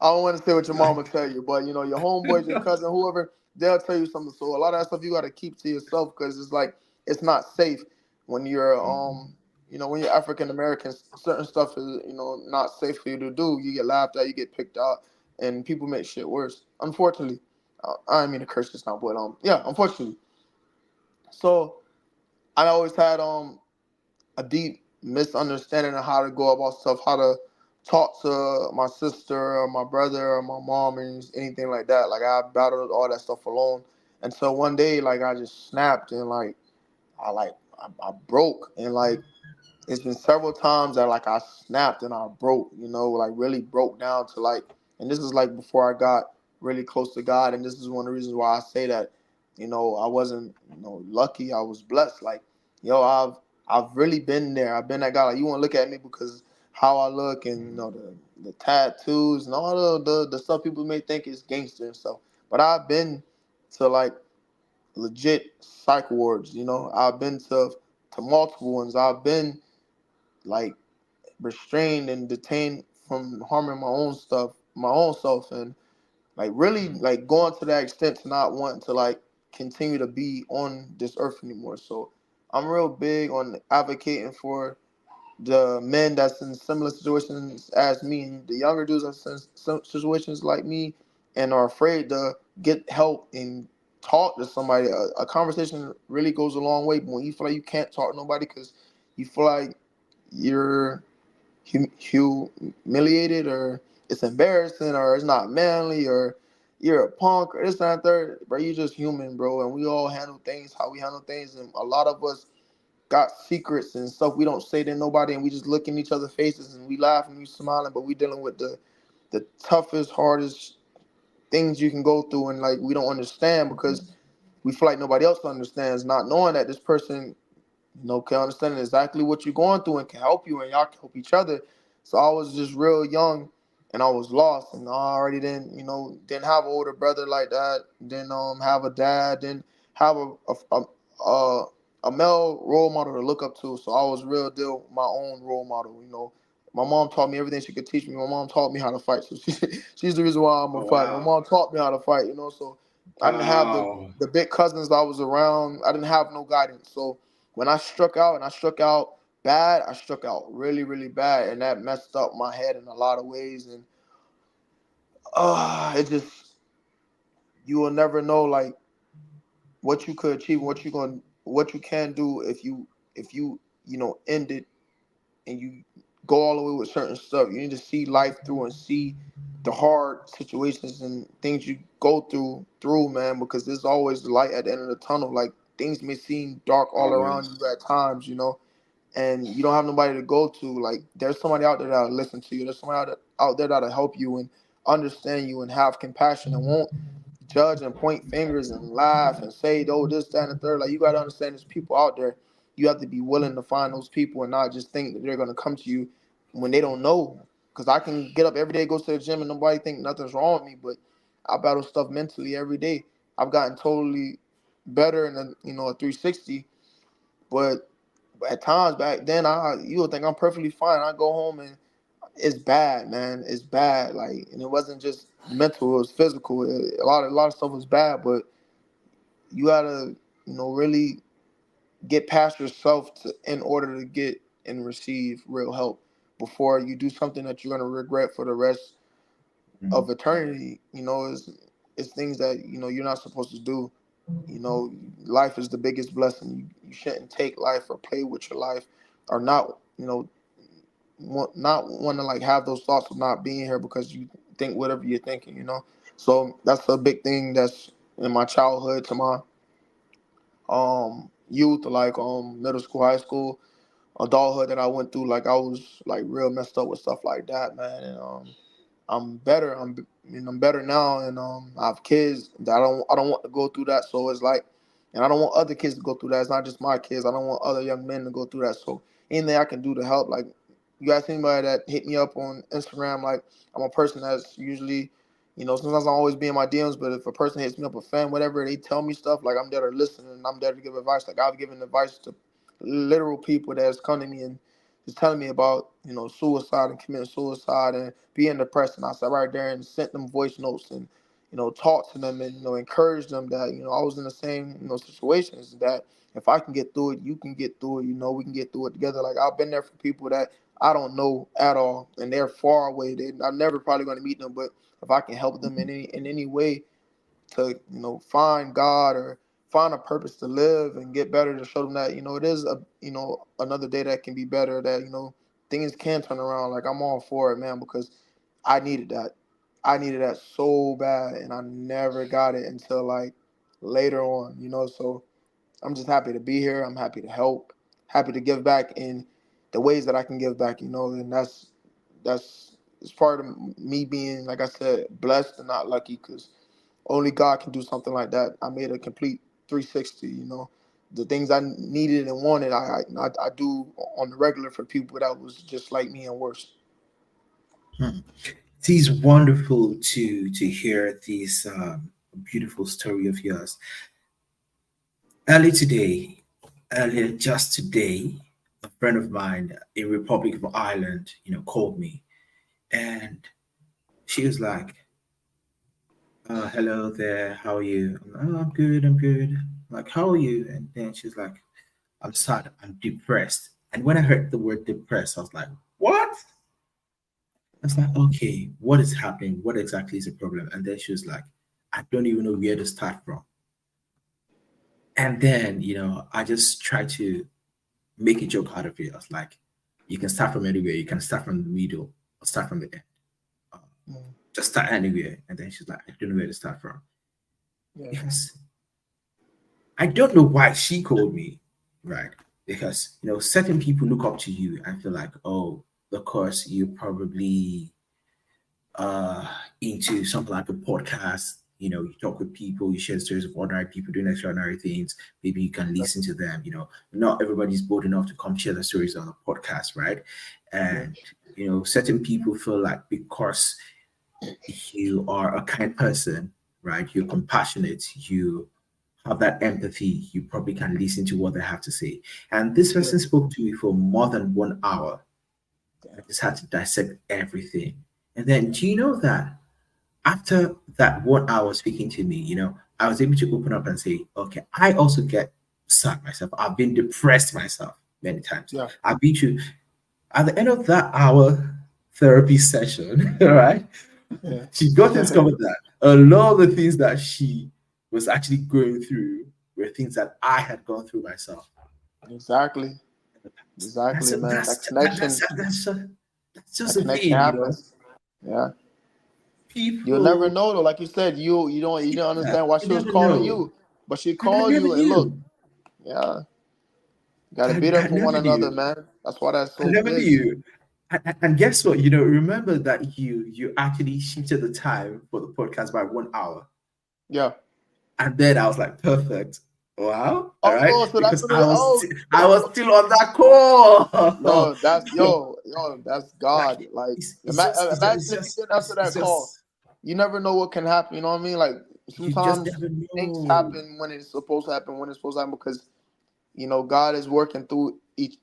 S2: don't want to say what your mom would tell you, but your homeboys, your cousin, whoever, they'll tell you something. So a lot of that stuff you got to keep to yourself because it's like it's not safe when you're when you're African American. Certain stuff is not safe for you to do. You get laughed at, you get picked out, and people make shit worse. Unfortunately, I didn't mean to curse just now, but yeah, unfortunately. So I always had a deep misunderstanding of how to go about stuff, how to talk to my sister or my brother or my mom and anything like that. Like I battled all that stuff alone. And so one day, like I just snapped and I broke and like it's been several times that like I snapped and I broke, like really broke down to like, and this is like before I got really close to God, and this is one of the reasons why I say that, I wasn't, lucky, I was blessed. Like, I've really been there. I've been that guy. Like, you want to look at me because how I look and the tattoos and all the stuff people may think is gangster and stuff, but I've been to like legit psych wards. I've been to multiple ones. I've been like restrained and detained from harming my own stuff, my own self, and like really like going to that extent to not wanting to like continue to be on this earth anymore. So I'm real big on advocating for the men that's in similar situations as me and the younger dudes that's in some situations like me and are afraid to get help and talk to somebody. A conversation really goes a long way, but when you feel like you can't talk to nobody because you feel like you're humiliated or it's embarrassing or it's not manly or you're a punk or this and that third, bro, you just human, bro, and we all handle things how we handle things, and a lot of us got secrets and stuff we don't say to nobody, and we just look in each other's faces and we laugh and we smiling, but we dealing with the toughest, hardest things you can go through, and like we don't understand because we feel like nobody else understands, not knowing that this person can understand exactly what you're going through and can help you and y'all can help each other. So I was just real young and I was lost and I already didn't have an older brother like that, didn't have a dad, didn't have a, a male role model to look up to. So I was real deal my own role model. My mom taught me everything she could teach me. My mom taught me how to fight. So she's the reason why I'm a
S1: Oh,
S2: fight. My
S1: wow.
S2: mom taught me how to fight. So I didn't have
S1: Wow.
S2: the big cousins I was around. I didn't have no guidance. So when I struck out and I struck out bad, I struck out really, really bad. And that messed up my head in a lot of ways. And it just, you will never know like what you could achieve, what you can do if you end it and you go all the way with certain stuff. You need to see life through and see the hard situations and things you go through, man, because there's always the light at the end of the tunnel. Like things may seem dark all around
S1: Always.
S2: you at times, and you don't have nobody to go to. Like there's somebody out there that'll listen to you. There's somebody out there that'll help you and understand you and have compassion and won't judge and point fingers and laugh and say, oh, this, that, and the third. Like you gotta understand there's people out there. You have to be willing to find those people and not just think that they're gonna come to you when they don't know. Cause I can get up every day, go to the gym, and nobody think nothing's wrong with me, but I battle stuff mentally every day. I've gotten totally better in a 360. But at times back then, you would think I'm perfectly fine. I go home and it's bad, man. It's bad. Like, and it wasn't just mental; it was physical. A lot of stuff was bad, but you gotta, really get past yourself in order to get and receive real help before you do something that you're gonna regret for the rest
S1: Mm.
S2: of eternity. It's things that you're not supposed to do. Life is the biggest blessing. You shouldn't take life or play with your life, or not. Not want to like have those thoughts of not being here because you think whatever you're thinking. So that's a big thing that's in my childhood to my youth, like middle school, high school, adulthood that I went through. Like I was like real messed up with stuff like that, man. And I'm better. I'm better now, and I have kids that I don't want to go through that. So it's like, and I don't want other kids to go through that. It's not just my kids. I don't want other young men to go through that. So anything I can do to help, like you guys, anybody that hit me up on Instagram, like I'm a person that's usually, sometimes I'm always be in my DMs, but if a person hits me up, a fan, whatever, they tell me stuff, like I'm there to listen and I'm there to give advice. Like I've given advice to literal people that's come to me and just telling me about suicide and committing suicide and being depressed, and I sat right there and sent them voice notes and talked to them and encouraged them that I was in the same situations, that if I can get through it, you can get through it. We can get through it together. Like I've been there for people that I don't know at all, and they're far away. I'm never probably going to meet them, but if I can help them in any way to find God or find a purpose to live and get better, to show them that it is a another day that can be better, that things can turn around. Like I'm all for it, man, because I needed that. I needed that so bad, and I never got it until like later on. So I'm just happy to be here. I'm happy to help, happy to give back in the ways that I can give back. And that's it's part of me being, like I said, blessed and not lucky, because only God can do something like that. I made a complete 360. The things I needed and wanted, I do on the regular for people that was just like me and worse.
S1: Hmm. It is wonderful to hear this beautiful story of yours. Early today, earlier just today, a friend of mine in Republic of Ireland, called me, and she was like, "Hello there, how are you?" I'm like, "Oh, I'm good, I'm good." Like, "How are you?" And then she's like, "I'm sad, I'm depressed." And when I heard the word depressed, I was like, "What?" I was like, "Okay, what is happening? What exactly is the problem?" And then she was like, "I don't even know where to start from." And then, I just try to make a joke out of it. I was like, "You can start from anywhere. You can start from the middle or start from the end. Um,
S2: Mm,
S1: just start anywhere." And then she's like, "I don't know where to start from."
S2: yeah,
S1: Because I don't know why she called me, right? Because, certain people look up to you and feel like, oh, of course, you probably uh into something like a podcast. You talk with people, you share stories of ordinary people doing extraordinary things. Maybe you can listen to them. Not everybody's bold enough to come share their stories on a podcast, right?
S2: yeah,
S1: And certain people feel like because you are a kind person, right? You're compassionate, you have that empathy, you probably can listen to what they have to say. And this
S2: yeah,
S1: person spoke to me for more than 1 hour.
S2: yeah,
S1: I just had to dissect everything. And then, do you know that after that 1 hour speaking to me, I was able to open up and say, okay, I also get sad myself. I've been depressed myself many times.
S2: yeah,
S1: I've been to, at the end of that hour therapy session, all right,
S2: yeah.
S1: she got to discover that a lot of the things that she was actually going through were things that I had gone through myself
S2: Exactly,
S1: in the past. And
S2: exactly,
S1: so
S2: man. That
S1: that's
S2: connection,
S1: that's just
S2: that
S1: the
S2: connection
S1: thing,
S2: happens. Yeah. You'll never
S1: people.
S2: know though. Like you said, you don't
S1: Yeah,
S2: understand why
S1: you
S2: she was
S1: never
S2: calling
S1: know.
S2: you, but she
S1: And I
S2: called
S1: never
S2: you, and look,
S1: knew.
S2: yeah, got to be there
S1: I
S2: for one
S1: never
S2: another,
S1: knew.
S2: man. That's why that's
S1: I
S2: so
S1: never
S2: big.
S1: knew. And guess what? Remember that you actually shifted the time for the podcast by 1 hour.
S2: Yeah.
S1: And then I was like, perfect. Wow. All right.
S2: Oh, so that's
S1: Because
S2: what it. Oh,
S1: I was still on that call.
S2: yo, that's
S1: Like
S2: God. Like,
S1: it's just it's just
S2: imagine
S1: it's
S2: if you
S1: just
S2: didn't answer
S1: it's
S2: that call.
S1: just
S2: You never know what can happen. You know what I mean? Like,
S1: You just
S2: sometimes
S1: never
S2: things
S1: know.
S2: happen when it's supposed to happen, when it's supposed to happen, because God is working through each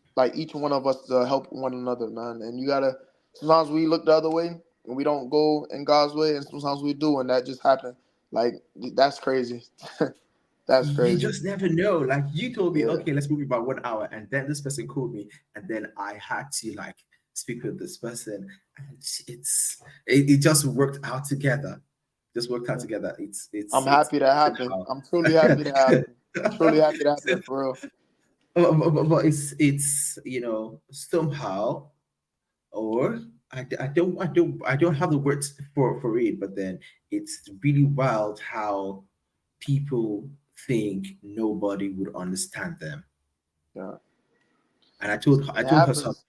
S2: one of us to help one another, man. And you gotta. Sometimes we look the other way and we don't go in God's way, and sometimes we do, and that just happened. Like that's crazy. That's
S1: You
S2: crazy.
S1: just never know. Like you told me,
S2: Yeah,
S1: okay, let's move about 1 hour, and then this person called me, and then I had to like speak with this person, and it just worked out together. Just worked out
S2: yeah.
S1: together.
S2: I'm
S1: It's
S2: happy that
S1: amazing
S2: happened.
S1: how.
S2: I'm truly happy that happened. Truly happy that happened for real.
S1: But it's somehow, or I don't have the words for it, but then it's really wild how people think nobody would understand them.
S2: Yeah,
S1: And I told her something.
S2: happens.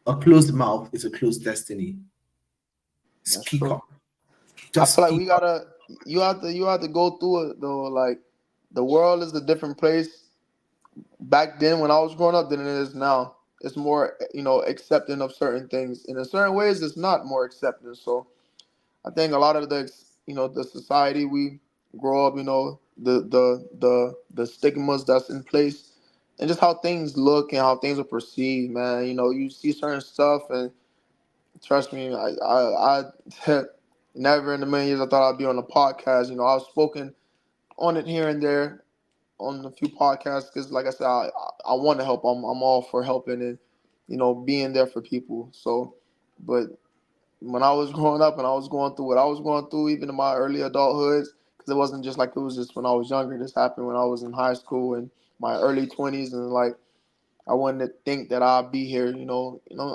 S1: A closed mouth is a closed destiny.
S2: That's
S1: Speak
S2: true.
S1: up.
S2: I
S1: Just
S2: feel like
S1: speak
S2: we
S1: up.
S2: gotta. You have to go through it though. Like the world is a different place back then when I was growing up than it is now. It's more, accepting of certain things, and in certain ways, it's not more accepting. So I think a lot of the society we grow up, the stigmas that's in place, and just how things look and how things are perceived, man. You see certain stuff, and trust me, I never in a million years I thought I'd be on a podcast. I've spoken on it here and there on a few podcasts because, like I said, I want to help. I'm all for helping and being there for people. So, but when I was growing up and I was going through what I was going through, even in my early adulthoods, because it wasn't just like it was just when I was younger. This happened when I was in high school and my early 20s, and like I wanted to think that I'd be here.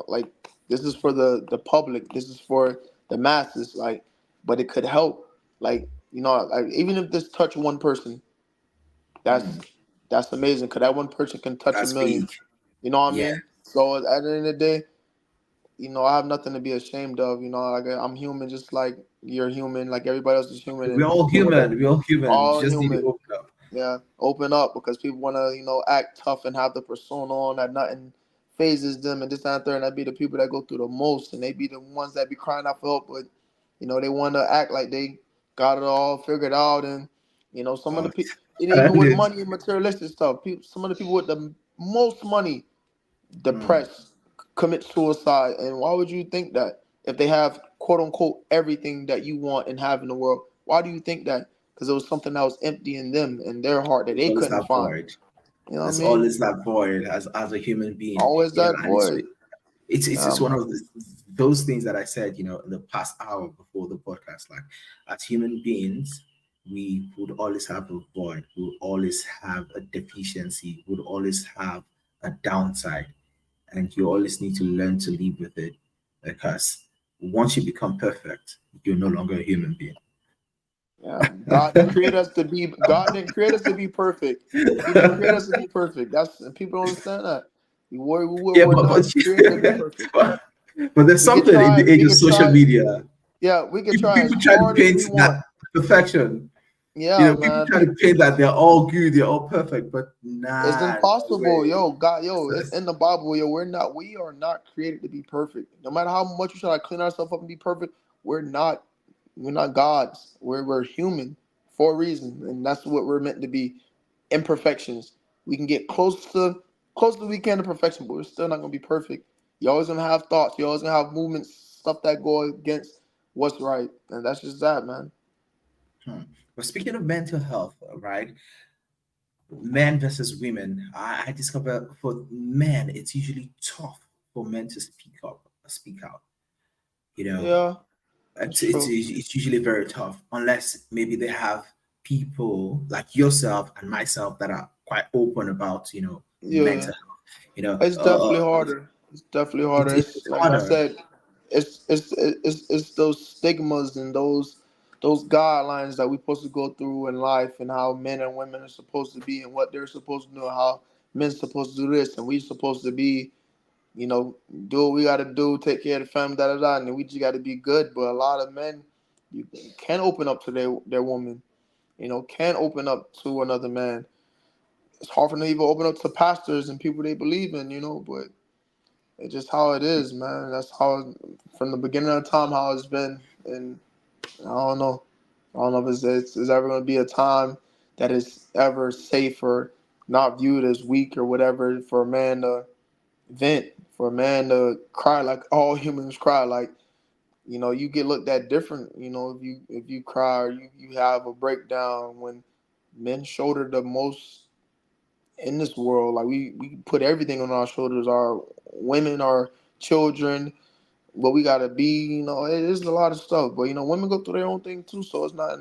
S2: Like this is for the public. This is for the masses. Like, but it could help. Like like, even if this touch one person, that's
S1: Hmm,
S2: that's amazing. Cause that one person can touch a
S1: that's
S2: million.
S1: big.
S2: You know what I
S1: Yeah.
S2: mean? So at the end of the day, I have nothing to be ashamed of. Like I'm human, just like you're human, like everybody else is human,
S1: We're
S2: and
S1: all
S2: people wanna
S1: human. We're all human. You
S2: all
S1: just need to
S2: human.
S1: open up.
S2: Yeah, open up because people wanna act tough and have the persona on that nothing phases them and this that, and third. And that be the people that go through the most, and they be the ones that be crying out for help, but they want to act like they got it all figured out, and some of the
S1: Oh,
S2: people,
S1: I
S2: even with
S1: did.
S2: money and materialistic stuff, some of the people with the most money
S1: Hmm.
S2: depressed, commit suicide. And why would you think that if they have quote unquote everything that you want and have in the world? Why do you think that? Because it was something that was empty in them, in their heart, that
S1: There's
S2: they
S1: always
S2: couldn't
S1: that
S2: find.
S1: void.
S2: You know what I
S1: There's
S2: mean?
S1: always that void as a human being.
S2: Always that
S1: And it's
S2: void.
S1: it's
S2: Yeah,
S1: one
S2: man.
S1: of those things that I said, in the past hour before the podcast. Like, as human beings, we would always have a void. We would always have a deficiency. We would always have a downside, and you always need to learn to live with it, because once you become perfect, you're no longer a human being.
S2: Yeah. God didn't create us to be perfect. He didn't create us to be perfect. And people don't understand that.
S1: Yeah,
S2: We're not created to be perfect.
S1: but there's
S2: We could
S1: something in
S2: try,
S1: the age
S2: we
S1: of
S2: could
S1: social
S2: try,
S1: media.
S2: yeah, we could
S1: People,
S2: try as
S1: people try to
S2: hard as
S1: paint
S2: we
S1: that
S2: want.
S1: perfection.
S2: Yeah,
S1: People
S2: man.
S1: try to paint that they're all good, they're all perfect, but
S2: It's
S1: nah, no
S2: impossible,
S1: way.
S2: yo. God, yo, it's
S1: That's-
S2: in the Bible, yo. We are not created to be perfect. No matter how much we try to clean ourselves up and be perfect, we're not. We're not gods. We're human for a reason, and that's what we're meant to be. Imperfections. We can get close to we can to perfection, but we're still not gonna be perfect. You're always gonna have thoughts. You're always gonna have movements, stuff that go against what's right, and that's just that, man.
S1: hmm. But speaking of mental health, right? Men versus women, I discover for men, it's usually tough for men to speak out. You know,
S2: Yeah, that's
S1: it's
S2: true.
S1: it's usually very tough unless maybe they have people like yourself and myself that are quite open about
S2: Yeah.
S1: mental health. You know,
S2: It's definitely harder. It's definitely harder. It's
S1: it's
S2: like I
S1: harder.
S2: said, it's those stigmas and those guidelines that we're supposed to go through in life and how men and women are supposed to be and what they're supposed to do and how men's supposed to do this and we supposed to be, you know, do what we gotta do, take care of the family, da da da, and we just gotta be good. But a lot of men you can't open up to their woman, can't open up to another man. It's hard for them to even open up to pastors and people they believe in, but it's just how it is, man. That's how, from the beginning of time, how it's been. And I don't know. I don't know if it's ever going to be a time that is ever safe or not viewed as weak or whatever for a man to vent, for a man to cry like all humans cry. Like, you get looked at different. If you cry or you have a breakdown, when men shoulder the most in this world. Like, we put everything on our shoulders, our women, our children, what we gotta be. It is a lot of stuff. But women go through their own thing too, so it's not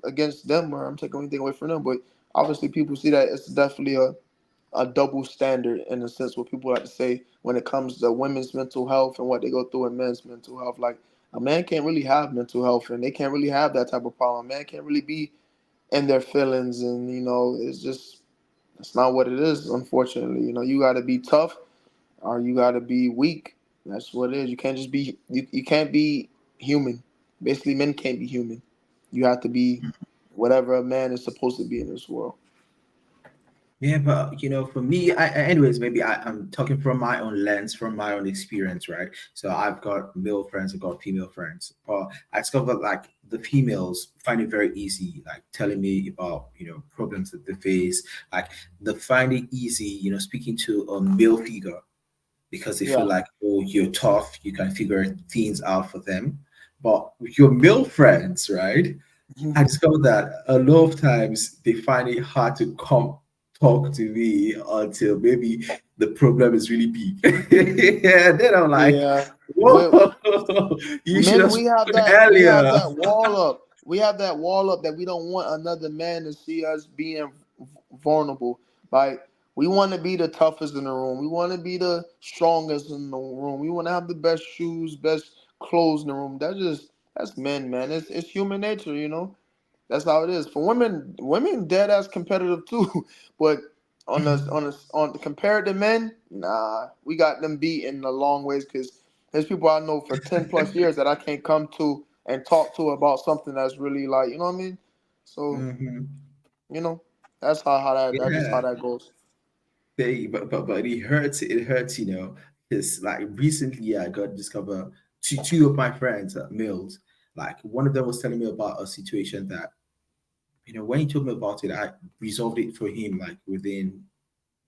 S2: against them or I'm taking anything away from them. But obviously, people see that it's definitely a double standard in a sense. What people like to say when it comes to women's mental health and what they go through in men's mental health. Like, a man can't really have mental health, and they can't really have that type of problem. A man can't really be in their feelings, and it's just that's not what it is. Unfortunately, you got to be tough or you got to be weak. That's what it is. You can't just be you can't be human. Basically, men can't be human. You have to be whatever a man is supposed to be in this world.
S1: Yeah, but for me, anyways, maybe I'm talking from my own lens, from my own experience, right? So I've got male friends, I've got female friends, but I discovered like the females find it very easy, like telling me about problems that they face, like they find it easy, speaking to a male figure because they feel
S2: Yeah.
S1: like, oh, you're tough, you can figure things out for them. But with your male friends, right? I discovered that a lot of times they find it hard to come talk to me until maybe the problem is really big. Yeah, then I'm like,
S2: Yeah.
S1: whoa, you should
S2: Men,
S1: have
S2: we have
S1: spoken
S2: that we have
S1: earlier.
S2: that wall up. We have that wall up that we don't want another man to see us being vulnerable. Like, we want to be the toughest in the room. We want to be the strongest in the room. We want to have the best shoes, best clothes in the room. That's men, man. It's human nature. That's how it is. For women, women dead ass competitive too. But on compared to men, nah, we got them beat in a long ways because there's people I know for 10 plus years that I can't come to and talk to about something that's really like, you know what I mean? So,
S1: Hmm.
S2: you know, that's just how
S1: Yeah,
S2: that goes.
S1: but it hurts. It hurts, because like recently I got discover two of my friends, males. Like one of them was telling me about a situation that when he told me about it, I resolved it for him like within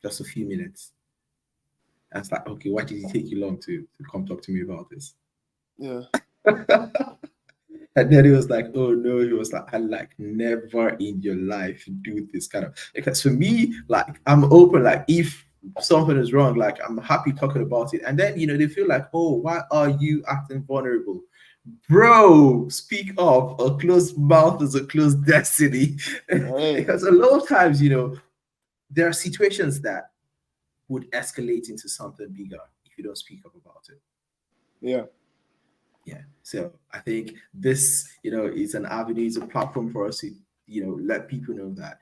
S1: just a few minutes. I was like, okay, why did it take you long to come talk to me about this?
S2: Yeah.
S1: And then he was like, oh no, he was like, I like never in your life do this kind of because for me, like I'm open, like if something is wrong, like I'm happy talking about it. And then they feel like, oh, why are you acting vulnerable? Bro, speak up. A closed mouth is a closed destiny.
S2: Hey.
S1: Because a lot of times, there are situations that would escalate into something bigger if you don't speak up about it.
S2: Yeah.
S1: Yeah. So I think this, is an avenue, is a platform for us to, let people know that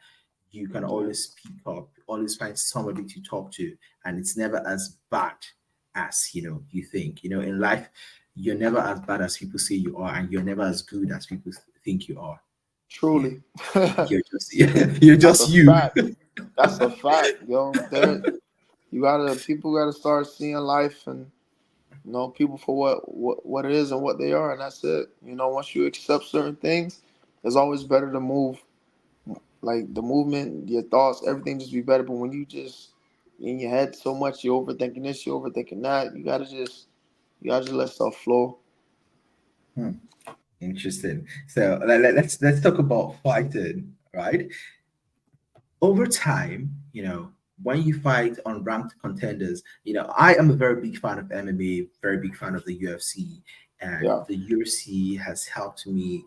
S1: you can
S2: Yeah.
S1: always speak up, always find somebody to talk to, and it's never as bad as you think. In life, you're never as bad as people say you are, and you're never as good as people think you are. Yeah.
S2: Truly.
S1: You're just you're
S2: That's
S1: just
S2: a
S1: you.
S2: fact. That's a fact, yo. People gotta start seeing life and people for what it is and what they are, and that's it. Once you accept certain things, it's always better to move. Like, the movement, your thoughts, everything just be better. But when you just in your head so much, you're overthinking this, you're overthinking that. You gotta just let stuff flow.
S1: Hmm. Interesting. So let's talk about fighting, right? Over time, when you fight on ranked contenders, I am a very big fan of MMA, very big fan of the UFC, and
S2: Yeah,
S1: the UFC has helped me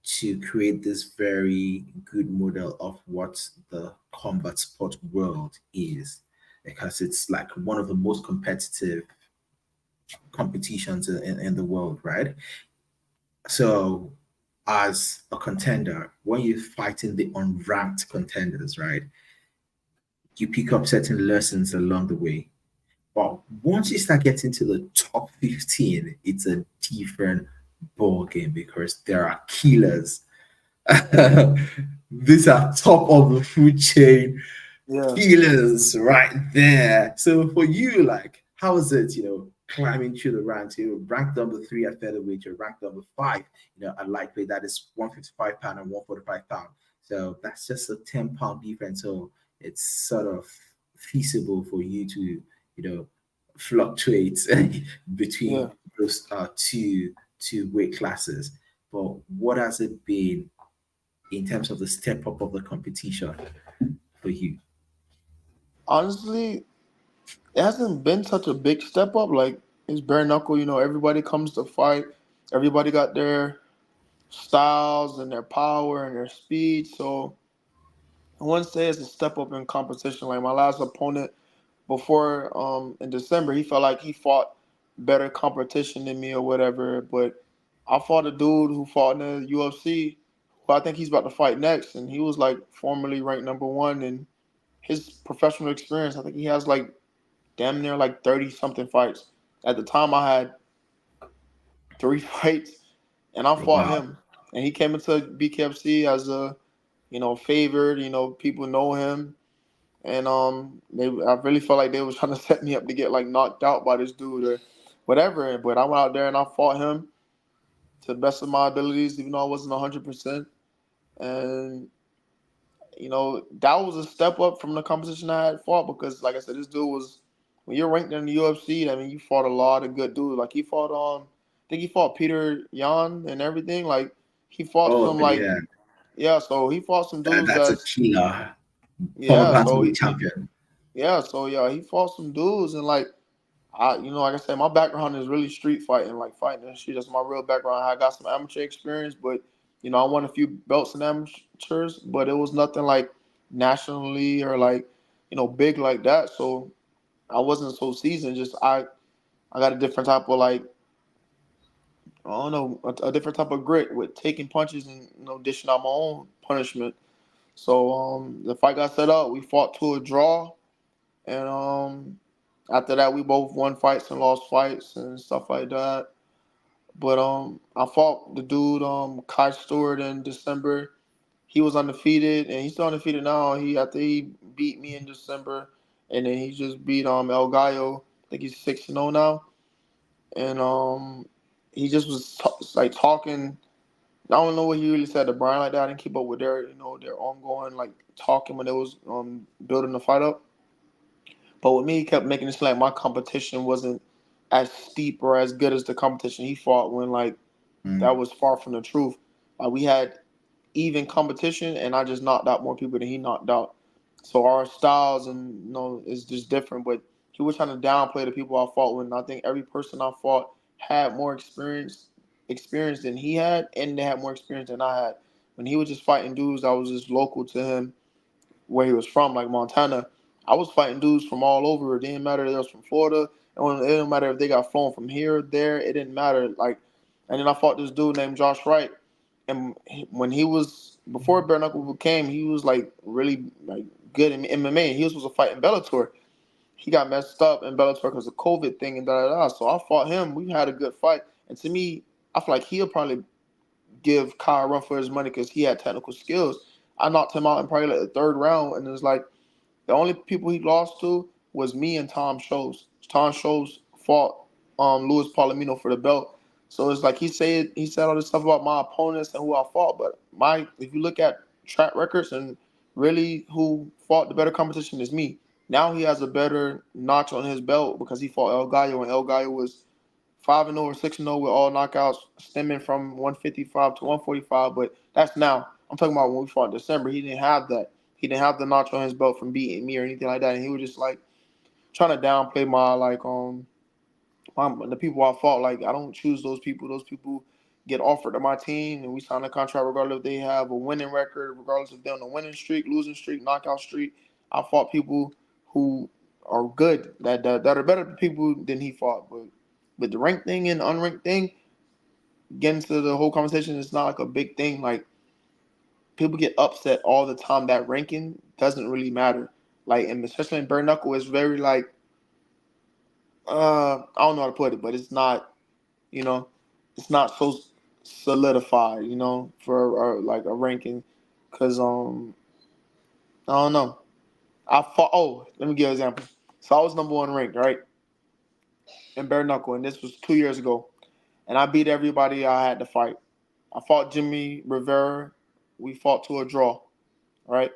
S1: to create this very good model of what the combat sport world is, because it's like one of the most competitive competitions in the world, right? So, as a contender, when you're fighting the unranked contenders, right, you pick up certain lessons along the way. But once you start getting to the top 15, it's a different ball game because there are killers. These are top of the food chain
S2: yeah.
S1: killers right there. So for you, like, how is it, climbing through the ranks. You're ranked number three at featherweight. You're ranked number five, at lightweight. That is 155 pound and 145 pound. So that's just a 10 pound difference. So it's sort of feasible for you to, fluctuate
S2: Yeah.
S1: between those two weight classes. But what has it been in terms of the step up of the competition for you?
S2: Honestly, it hasn't been such a big step up. Like it's bare knuckle. Everybody comes to fight. Everybody got their styles and their power and their speed. So I wouldn't say it's a step up in competition. Like my last opponent before in December, he felt like he fought better competition than me or whatever. But I fought a dude who fought in the UFC, who I think he's about to fight next, and he was like formerly ranked number one in his professional experience. I think he has like damn near like 30 something fights. At the time, I had three fights, and I fought
S1: Wow.
S2: him. And he came into BKFC as a favored. People know him, and I really felt like they was trying to set me up to get like knocked out by this dude or whatever. But I went out there and I fought him to the best of my abilities, even though I wasn't 100%. And that was a step up from the competition I had fought because, like I said, this dude was when you're ranked in the UFC. I mean, you fought a lot of good dudes. Like he fought I think he fought Peter Yan and everything. Like he fought
S1: Oh
S2: some like
S1: yeah,
S2: yeah. So he fought some dudes
S1: that's a
S2: that's
S1: killer. Former
S2: yeah. So
S1: bantamweight champion.
S2: yeah, he fought some dudes and like like I said, my background is really street fighting, like fighting and shit. That's my real background. I got some amateur experience, but I won a few belts in amateurs, but it was nothing like nationally or like big like that. So I wasn't so seasoned. Just I got a different type of like I don't know a different type of grit with taking punches and dishing out my own punishment. So the fight got set up. We fought to a draw, and after that we both won fights and lost fights and stuff like that. But I fought the dude Kai Stewart in December. He was undefeated, and he's still undefeated now. He after he beat me in December, and then he just beat El Gallo. I think he's 6-0 now, and he just was like talking. I don't know what he really said to Brian like that. I didn't keep up with their ongoing like talking when they was building the fight up. But with me, he kept making it seem like my competition wasn't as steep or as good as the competition he fought when like that
S1: Mm.
S2: was far from the truth. Like we had even competition, and I just knocked out more people than he knocked out. So our styles and is just different. But he was trying to downplay the people I fought with. And I think every person I fought had more experience than he had, and they had more experience than I had. When he was just fighting dudes that was just local to him, where he was from, like Montana, I was fighting dudes from all over. It didn't matter if they was from Florida. It didn't matter if they got flown from here or there. It didn't matter. Like, and then I fought this dude named Josh Wright. And when he was before bare knuckle came, he was like really like good in MMA. He was supposed to fight in Bellator. He got messed up in Bellator because of COVID thing and da da da. So I fought him. We had a good fight. And to me, I feel like he'll probably give Kyle a run for his money because he had technical skills. I knocked him out in probably like the third round, and it was like the only people he lost to was me and Tom Scholes. Tom Scholes fought Luis Palomino for the belt. So it's like he said all this stuff about my opponents and who I fought, but if you look at track records and really who fought the better competition is me. Now he has a better notch on his belt because he fought El Gallo, and El Gallo was 5-0 or 6-0 with all knockouts stemming from 155 to 145. But that's now. I'm talking about when we fought in December. He didn't have that. He didn't have the notch on his belt from beating me or anything like that. And he was just like trying to downplay my like the people I fought. Like I don't choose those people. Those people get offered to my team, and we sign a contract regardless if they have a winning record, regardless if they're on a winning streak, losing streak, knockout streak. I fought people who are good that are better people than he fought. But the ranked thing and the unranked thing, getting to the whole conversation, it's not like a big thing. Like people get upset all the time that ranking doesn't really matter. Like and especially in bare knuckle, it's very like I don't know how to put it, but it's not you know, it's not so solidified, for like a ranking, because I don't know. I fought. Oh, let me give you an example. So I was number one ranked, right? in bare knuckle, and this was 2 years ago. And I beat everybody I had to fight. I fought Jimmy Rivera. We fought to a draw. Right.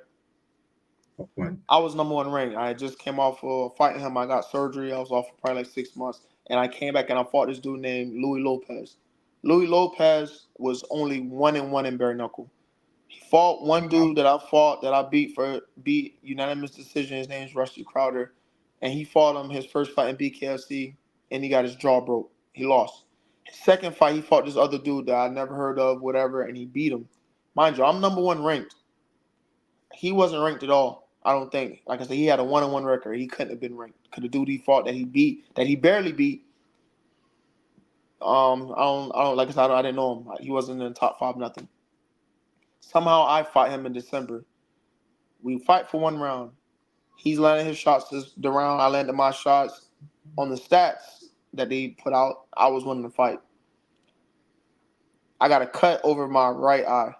S1: Top one.
S2: I was number one ranked. I just came off of fighting him. I got surgery. I was off for probably like 6 months, and I came back and I fought this dude named Louis Lopez. Louis Lopez was only 1-1 in bare knuckle. He fought one
S1: Wow.
S2: dude that I fought that I beat unanimous decision. His name's Rusty Crowder, and he fought him his first fight in BKFC, and he got his jaw broke. He lost. His second fight, he fought this other dude that I never heard of, whatever, and he beat him. Mind you, I'm number one ranked. He wasn't ranked at all. I don't think. Like I said, he had a 1-1 record. He couldn't have been ranked. Because the dude he fought that he beat, that he barely beat. I don't. Like I said, I didn't know him. Like, he wasn't in the top five. Nothing. Somehow I fought him in December. We fight for one round. He's landing his shots the round. I landed my shots. On the stats that they put out, I was winning the fight. I got a cut over my right eye.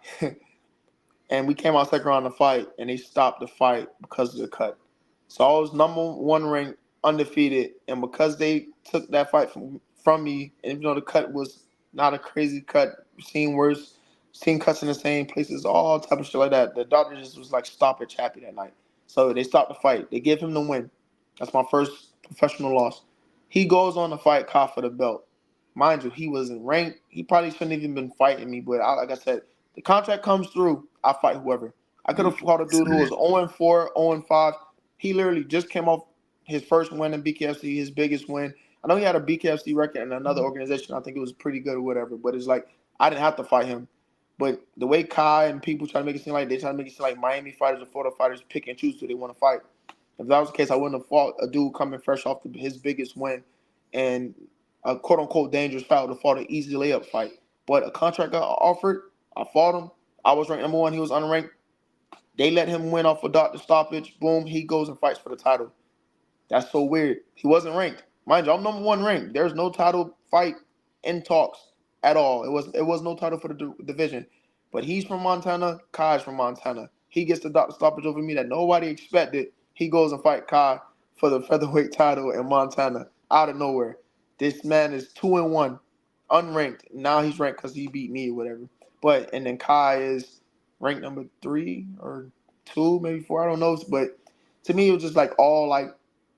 S2: And we came out second round of the fight, and they stopped the fight because of the cut. So I was number one ranked, undefeated, and because they took that fight from me, and even though the cut was not a crazy cut, seen worse, seen cuts in the same places, all type of shit like that. The doctor just was like stoppage happy that night, so they stopped the fight. They gave him the win. That's my first professional loss. He goes on to fight Ka for the belt. Mind you, he wasn't ranked. He probably shouldn't even been fighting me, but like I said, the contract comes through, I fight whoever. I could have fought a dude who was
S1: Excellent.
S2: 0-4, 0-5. He literally just came off his first win in BKFC, his biggest win. I know he had a BKFC record in another organization. I think it was pretty good or whatever. But it's like I didn't have to fight him. But the way Kai and people try to make it seem like they try to make it seem like Miami fighters or Florida fighters pick and choose who they want to fight. If that was the case, I wouldn't have fought a dude coming fresh off his biggest win and a quote unquote dangerous fight. I would have fought an easy layup fight. But a contract got offered. I fought him. I was ranked number one. He was unranked. They let him win off a doctor stoppage. Boom, he goes and fights for the title. That's so weird. He wasn't ranked. Mind you, I'm number one ranked. There's no title fight in talks at all. It was no title for the division. But he's from Montana. Kai's from Montana. He gets the doctor stoppage over me that nobody expected. He goes and fight Kai for the featherweight title in Montana out of nowhere. This man is 2-1, unranked. Now he's ranked because he beat me or whatever. But and then Kai is ranked number 3 or 2, maybe 4. I don't know. But to me, it was just like all like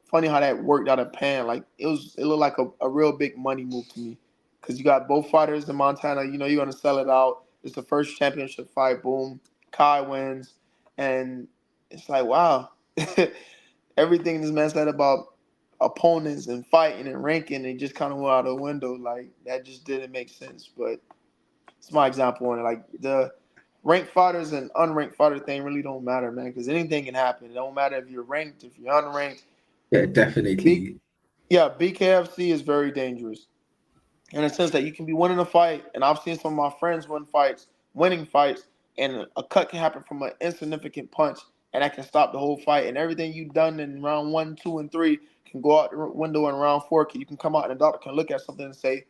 S2: funny how that worked out of pan. Like it looked like a real big money move to me because you got both fighters in Montana. You know you're gonna sell it out. It's the first championship fight. Boom, Kai wins, and it's like wow, everything this man said about opponents and fighting and ranking, it just kind of went out the window. Like that just didn't make sense. But it's my example on it. Like the ranked fighters and unranked fighter thing really don't matter, man, because anything can happen. It don't matter if you're ranked, if you're unranked.
S1: Yeah,
S2: B,
S1: definitely.
S2: yeah, BKFC is very dangerous in a sense that you can be winning a fight, and I've seen some of my friends win fights, winning fights, and a cut can happen from an insignificant punch, and that can stop the whole fight. And everything you've done in round 1, 2, and 3 can go out the window in round 4. You can come out, and the doctor can look at something and say,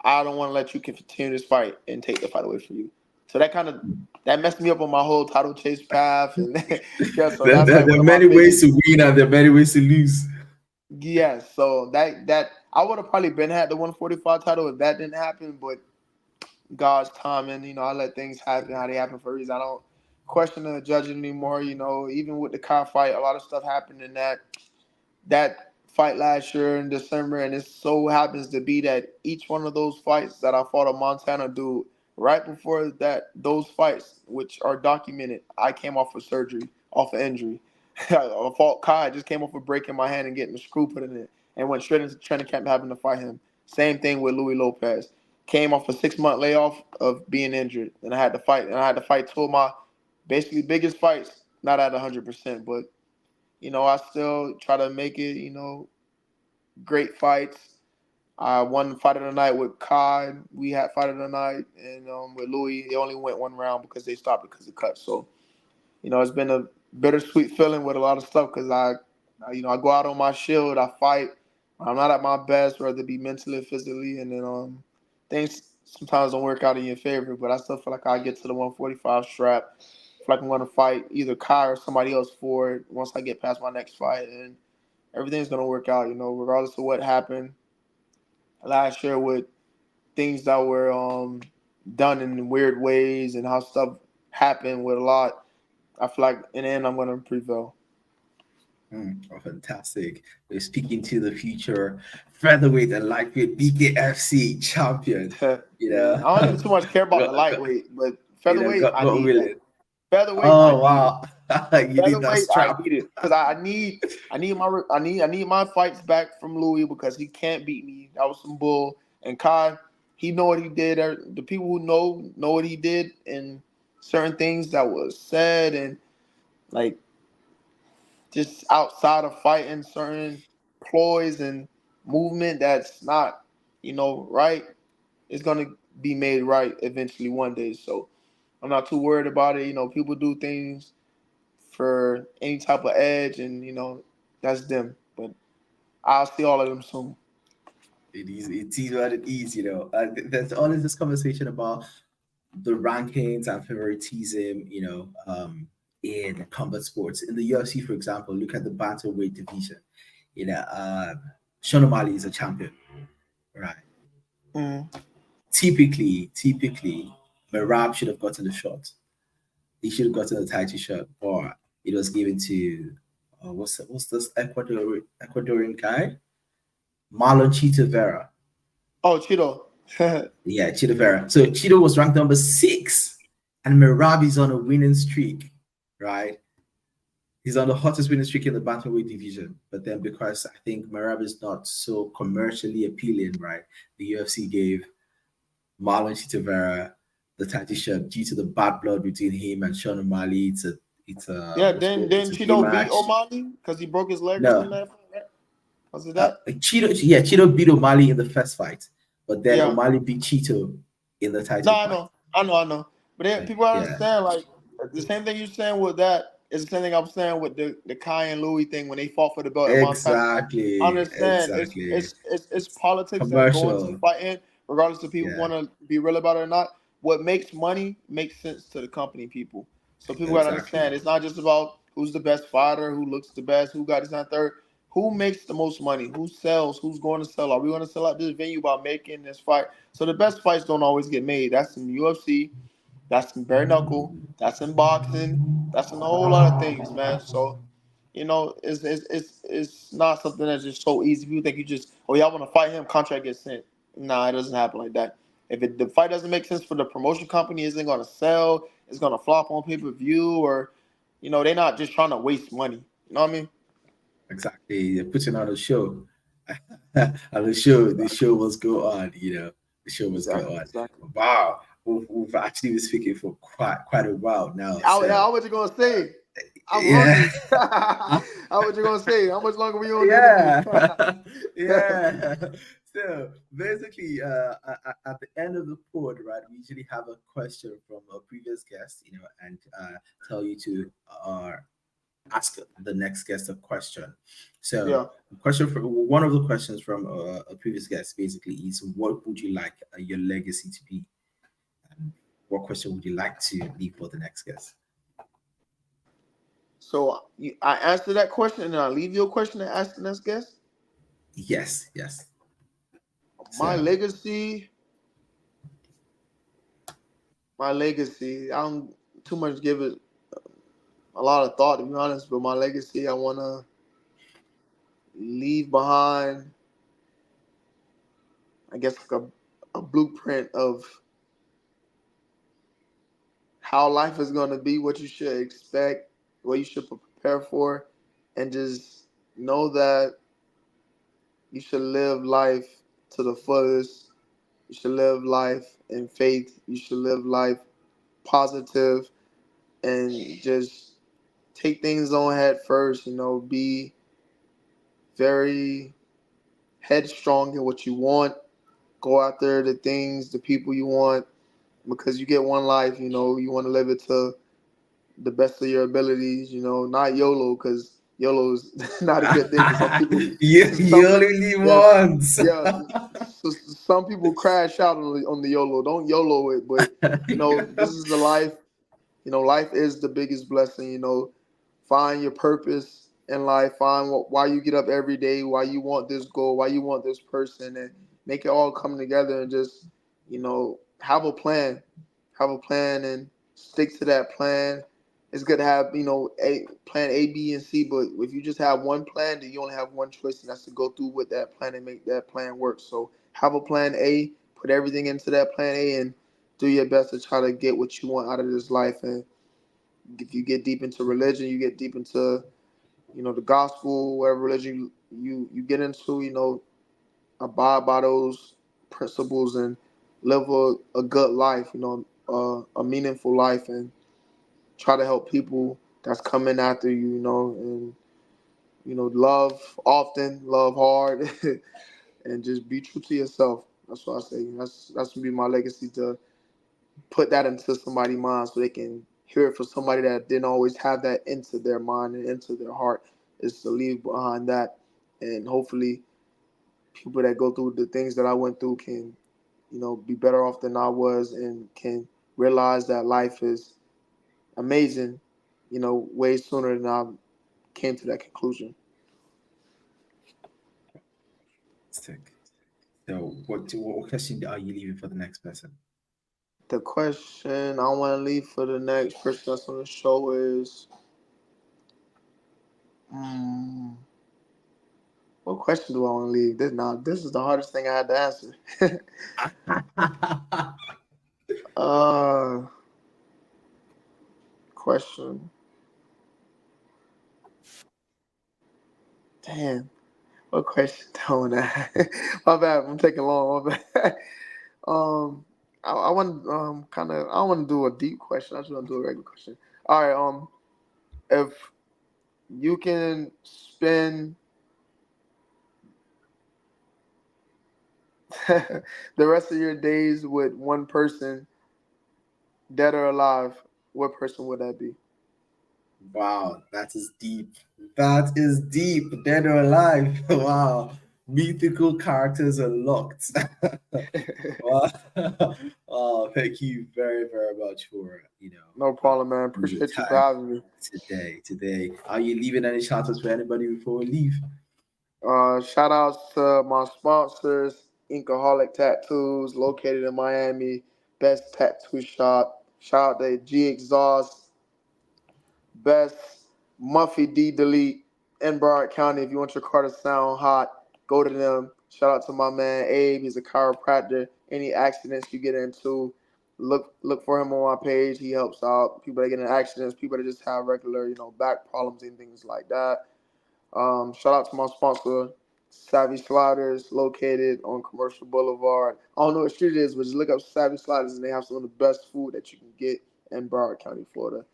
S2: I don't want to let you continue this fight and take the fight away from you. So that messed me up on my whole title chase path, and yeah, so that's like
S1: There
S2: one
S1: are
S2: of my
S1: many ways
S2: biggest.
S1: to win and there are many ways to lose.
S2: Yes, so that I would have probably been had the 145 title if that didn't happen, but God's timing, I let things happen how they happen for a reason. I don't question the judging anymore. Even with the car fight, a lot of stuff happened in that fight last year in December, and it so happens to be that each one of those fights that I fought a Montana dude right before that, those fights which are documented, I came off of surgery, off of injury. I fought Kai, just came off of breaking my hand and getting the screw put in it, and went straight into training camp having to fight him. Same thing with Louis Lopez. Came off a 6-month layoff of being injured, and I had to fight two of my basically biggest fights, not at 100%, but I still try to make it, great fights. I won fight of the night with Kai. We had fight of the night, and with Louis, they only went one round because they stopped because of cuts. So, it's been a bittersweet feeling with a lot of stuff because I go out on my shield, I fight. I'm not at my best, whether it be mentally or physically, and then things sometimes don't work out in your favor. But I still feel like I get to the 145 strap. I feel like I'm going to fight either Kai or somebody else for it once I get past my next fight, and everything's gonna work out. Regardless of what happened last year with things that were done in weird ways and how stuff happened with a lot. I feel like in the end I'm gonna prevail.
S1: Oh, fantastic. We're speaking to the future featherweight and lightweight BKFC champion. You
S2: Yeah,
S1: know,
S2: I don't even too much care about the
S1: God, God-
S2: lightweight, but featherweight I
S1: God
S2: need that.
S1: willing.
S2: Featherweight I
S1: Oh
S2: need it.
S1: wow, you need that
S2: Featherweight, I
S1: strap.
S2: need it because I need my fights back from Louis because he can't beat me. That was some bull. And Kai, he know what he did. The people who know what he did and certain things that was said and like just outside of fighting certain ploys and movement that's not right is gonna be made right eventually one day. So I'm not too worried about it. People do things for any type of edge, and that's them. But I'll see all of them soon.
S1: It is what it is. There's always this conversation about the rankings and favoritism. In combat sports, in the UFC, for example, look at the bantamweight division. You know, Sean O'Malley is a champion, right?
S2: Mm.
S1: Typically, Merab should have gotten the shot. He should have gotten the title shot, but it was given to what's this Ecuadorian guy, Marlon Chito Vera.
S2: Oh, Cheeto.
S1: Yeah, Chito Vera. So Chito was ranked number 6, and Merab is on a winning streak, right? He's on the hottest winning streak in the bantamweight division. But then because I think Merab is not so commercially appealing, right? The UFC gave Marlon Chitavera the title shot due to the bad blood between him and Sean O'Malley. It's a
S2: Yeah,
S1: what's it
S2: then
S1: called? It's
S2: then
S1: a
S2: Cheeto beat
S1: rematch.
S2: O'Malley because he broke his leg or
S1: No,
S2: something like that. Right? Was it that?
S1: Cheeto beat O'Malley in the first fight, but then
S2: Yeah.
S1: O'Malley beat Cheeto in the
S2: No,
S1: title
S2: I
S1: fight.
S2: know, I know, I know. But then people don't
S1: Yeah,
S2: understand like the same thing you're saying with that is the same thing I'm saying with the Kai and Louis thing when they fought for the belt in Montana. I
S1: exactly,
S2: understand. It's
S1: exactly.
S2: it's it's it's politics that go into
S1: Commercial.
S2: fighting, regardless if people
S1: Yeah,
S2: want to be real about it or not. What makes money makes sense to the company people. So people gotta
S1: exactly,
S2: understand it's not just about who's the best fighter, who looks the best, who got this and third. Who makes the most money? Who sells? Who's going to sell? Are we going to sell out this venue by making this fight? So the best fights don't always get made. That's in UFC. That's in bare knuckle. That's in boxing. That's in a whole lot of things, man. So it's not something that's just so easy. People think you just, oh, y'all want to fight him, contract gets sent. Nah, it doesn't happen like that. If the fight doesn't make sense for the promotion company, isn't going to sell, it's going to flop on pay-per-view, or they're not just trying to waste money. You know what I mean?
S1: exactly. They're putting on a show, and the show must go on. The show must go
S2: Exactly,
S1: on.
S2: exactly.
S1: Wow, we've actually been speaking for quite a while now. So
S2: How much you gonna say? I'm
S1: yeah,
S2: hungry. How much you gonna say? How much longer we on the interview?
S1: yeah, yeah. So basically, at the end of the pod, right, we usually have a question from a previous guest, and tell you to ask the next guest a question. So,
S2: Yeah.
S1: question for one of the questions from a previous guest basically is, what would you like your legacy to be? And what question would you like to leave for the next guest?
S2: So I answer that question and then I leave you a question to ask the next guest.
S1: Yes, yes.
S2: My
S1: So,
S2: legacy, my legacy. I don't too much give it a lot of thought to be honest, but my legacy, I wanna leave behind, I guess, like a blueprint of how life is gonna be, what you should expect, what you should prepare for, and just know that you should live life to the fullest. You should live life in faith. You should live life positive and just take things on head first. Be very headstrong in what you want. Go after the things, the people you want, because you get one life. You want to live it to the best of your abilities. Not YOLO, because YOLO is not a good thing for some people.
S1: you
S2: Some people,
S1: only live
S2: yeah,
S1: once.
S2: yeah. So some people crash out on the YOLO. Don't YOLO it, but this is the life. Life is the biggest blessing. Find your purpose in life. Find why you get up every day, why you want this goal, why you want this person, and make it all come together and just, have a plan. Have a plan and stick to that plan. It's good to have, plan A, B, and C, but if you just have one plan, then you only have one choice, and that's to go through with that plan and make that plan work. So have a plan A, put everything into that plan A, and do your best to try to get what you want out of this life. And if you get deep into religion, you get deep into, the gospel, whatever religion you get into, abide by those principles and live a good life, a meaningful life, and try to help people that's coming after you, and love often, love hard, and just be true to yourself. That's what I say. That's gonna be my legacy, to put that into somebody's mind so they can hear it from somebody that didn't always have that into their mind and into their heart, is to leave behind that. And hopefully people that go through the things that I went through can, be better off than I was, and can realize that life is amazing, way sooner than I came to that conclusion.
S1: Stick. So, what question are you leaving for the next person?
S2: The question I want to leave for the next person that's on the show is, mm, what question do I want to leave? This is the hardest thing I had to answer. uh, question. Damn. What question don't I? My bad. I'm taking long. My bad. Um, I want kind of. I don't want to do a deep question. I just want to do a regular question. All right. If you can spend the rest of your days with one person, dead or alive, what person would that be?
S1: Wow, that is deep. That is deep. Dead or alive. Wow. Mythical characters unlocked. Wow. Oh, thank you very, very much for
S2: No
S1: uh,
S2: problem, man.
S1: your
S2: Appreciate you for
S1: time
S2: having me.
S1: today. Today, are you leaving any shout outs for anybody before we leave?
S2: Shout outs to my sponsors, Inkaholic Tattoos, located in Miami, best tattoo shop. Shout out to G Exhaust, best Muffy D Delete in Broward County. If you want your car to sound hot, go to them. Shout out to my man Abe. He's a chiropractor. Any accidents you get into, look for him on my page. He helps out people that get in accidents, people that just have regular, back problems and things like that. Shout out to my sponsor, Savvy Sliders, located on Commercial Boulevard. I don't know what street it is, but just look up Savvy Sliders, and they have some of the best food that you can get in Broward County, Florida.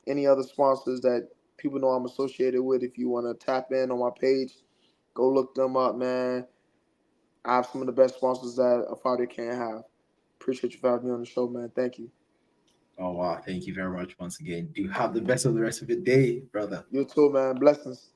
S2: Any other sponsors that people know I'm associated with, if you want to tap in on my page, go look them up, man. I have some of the best sponsors that a father can have. Appreciate you for having me on the show, man. Thank you.
S1: Oh wow, thank you very much once again. Do have the best of the rest of your day, brother.
S2: You too, man. Blessings.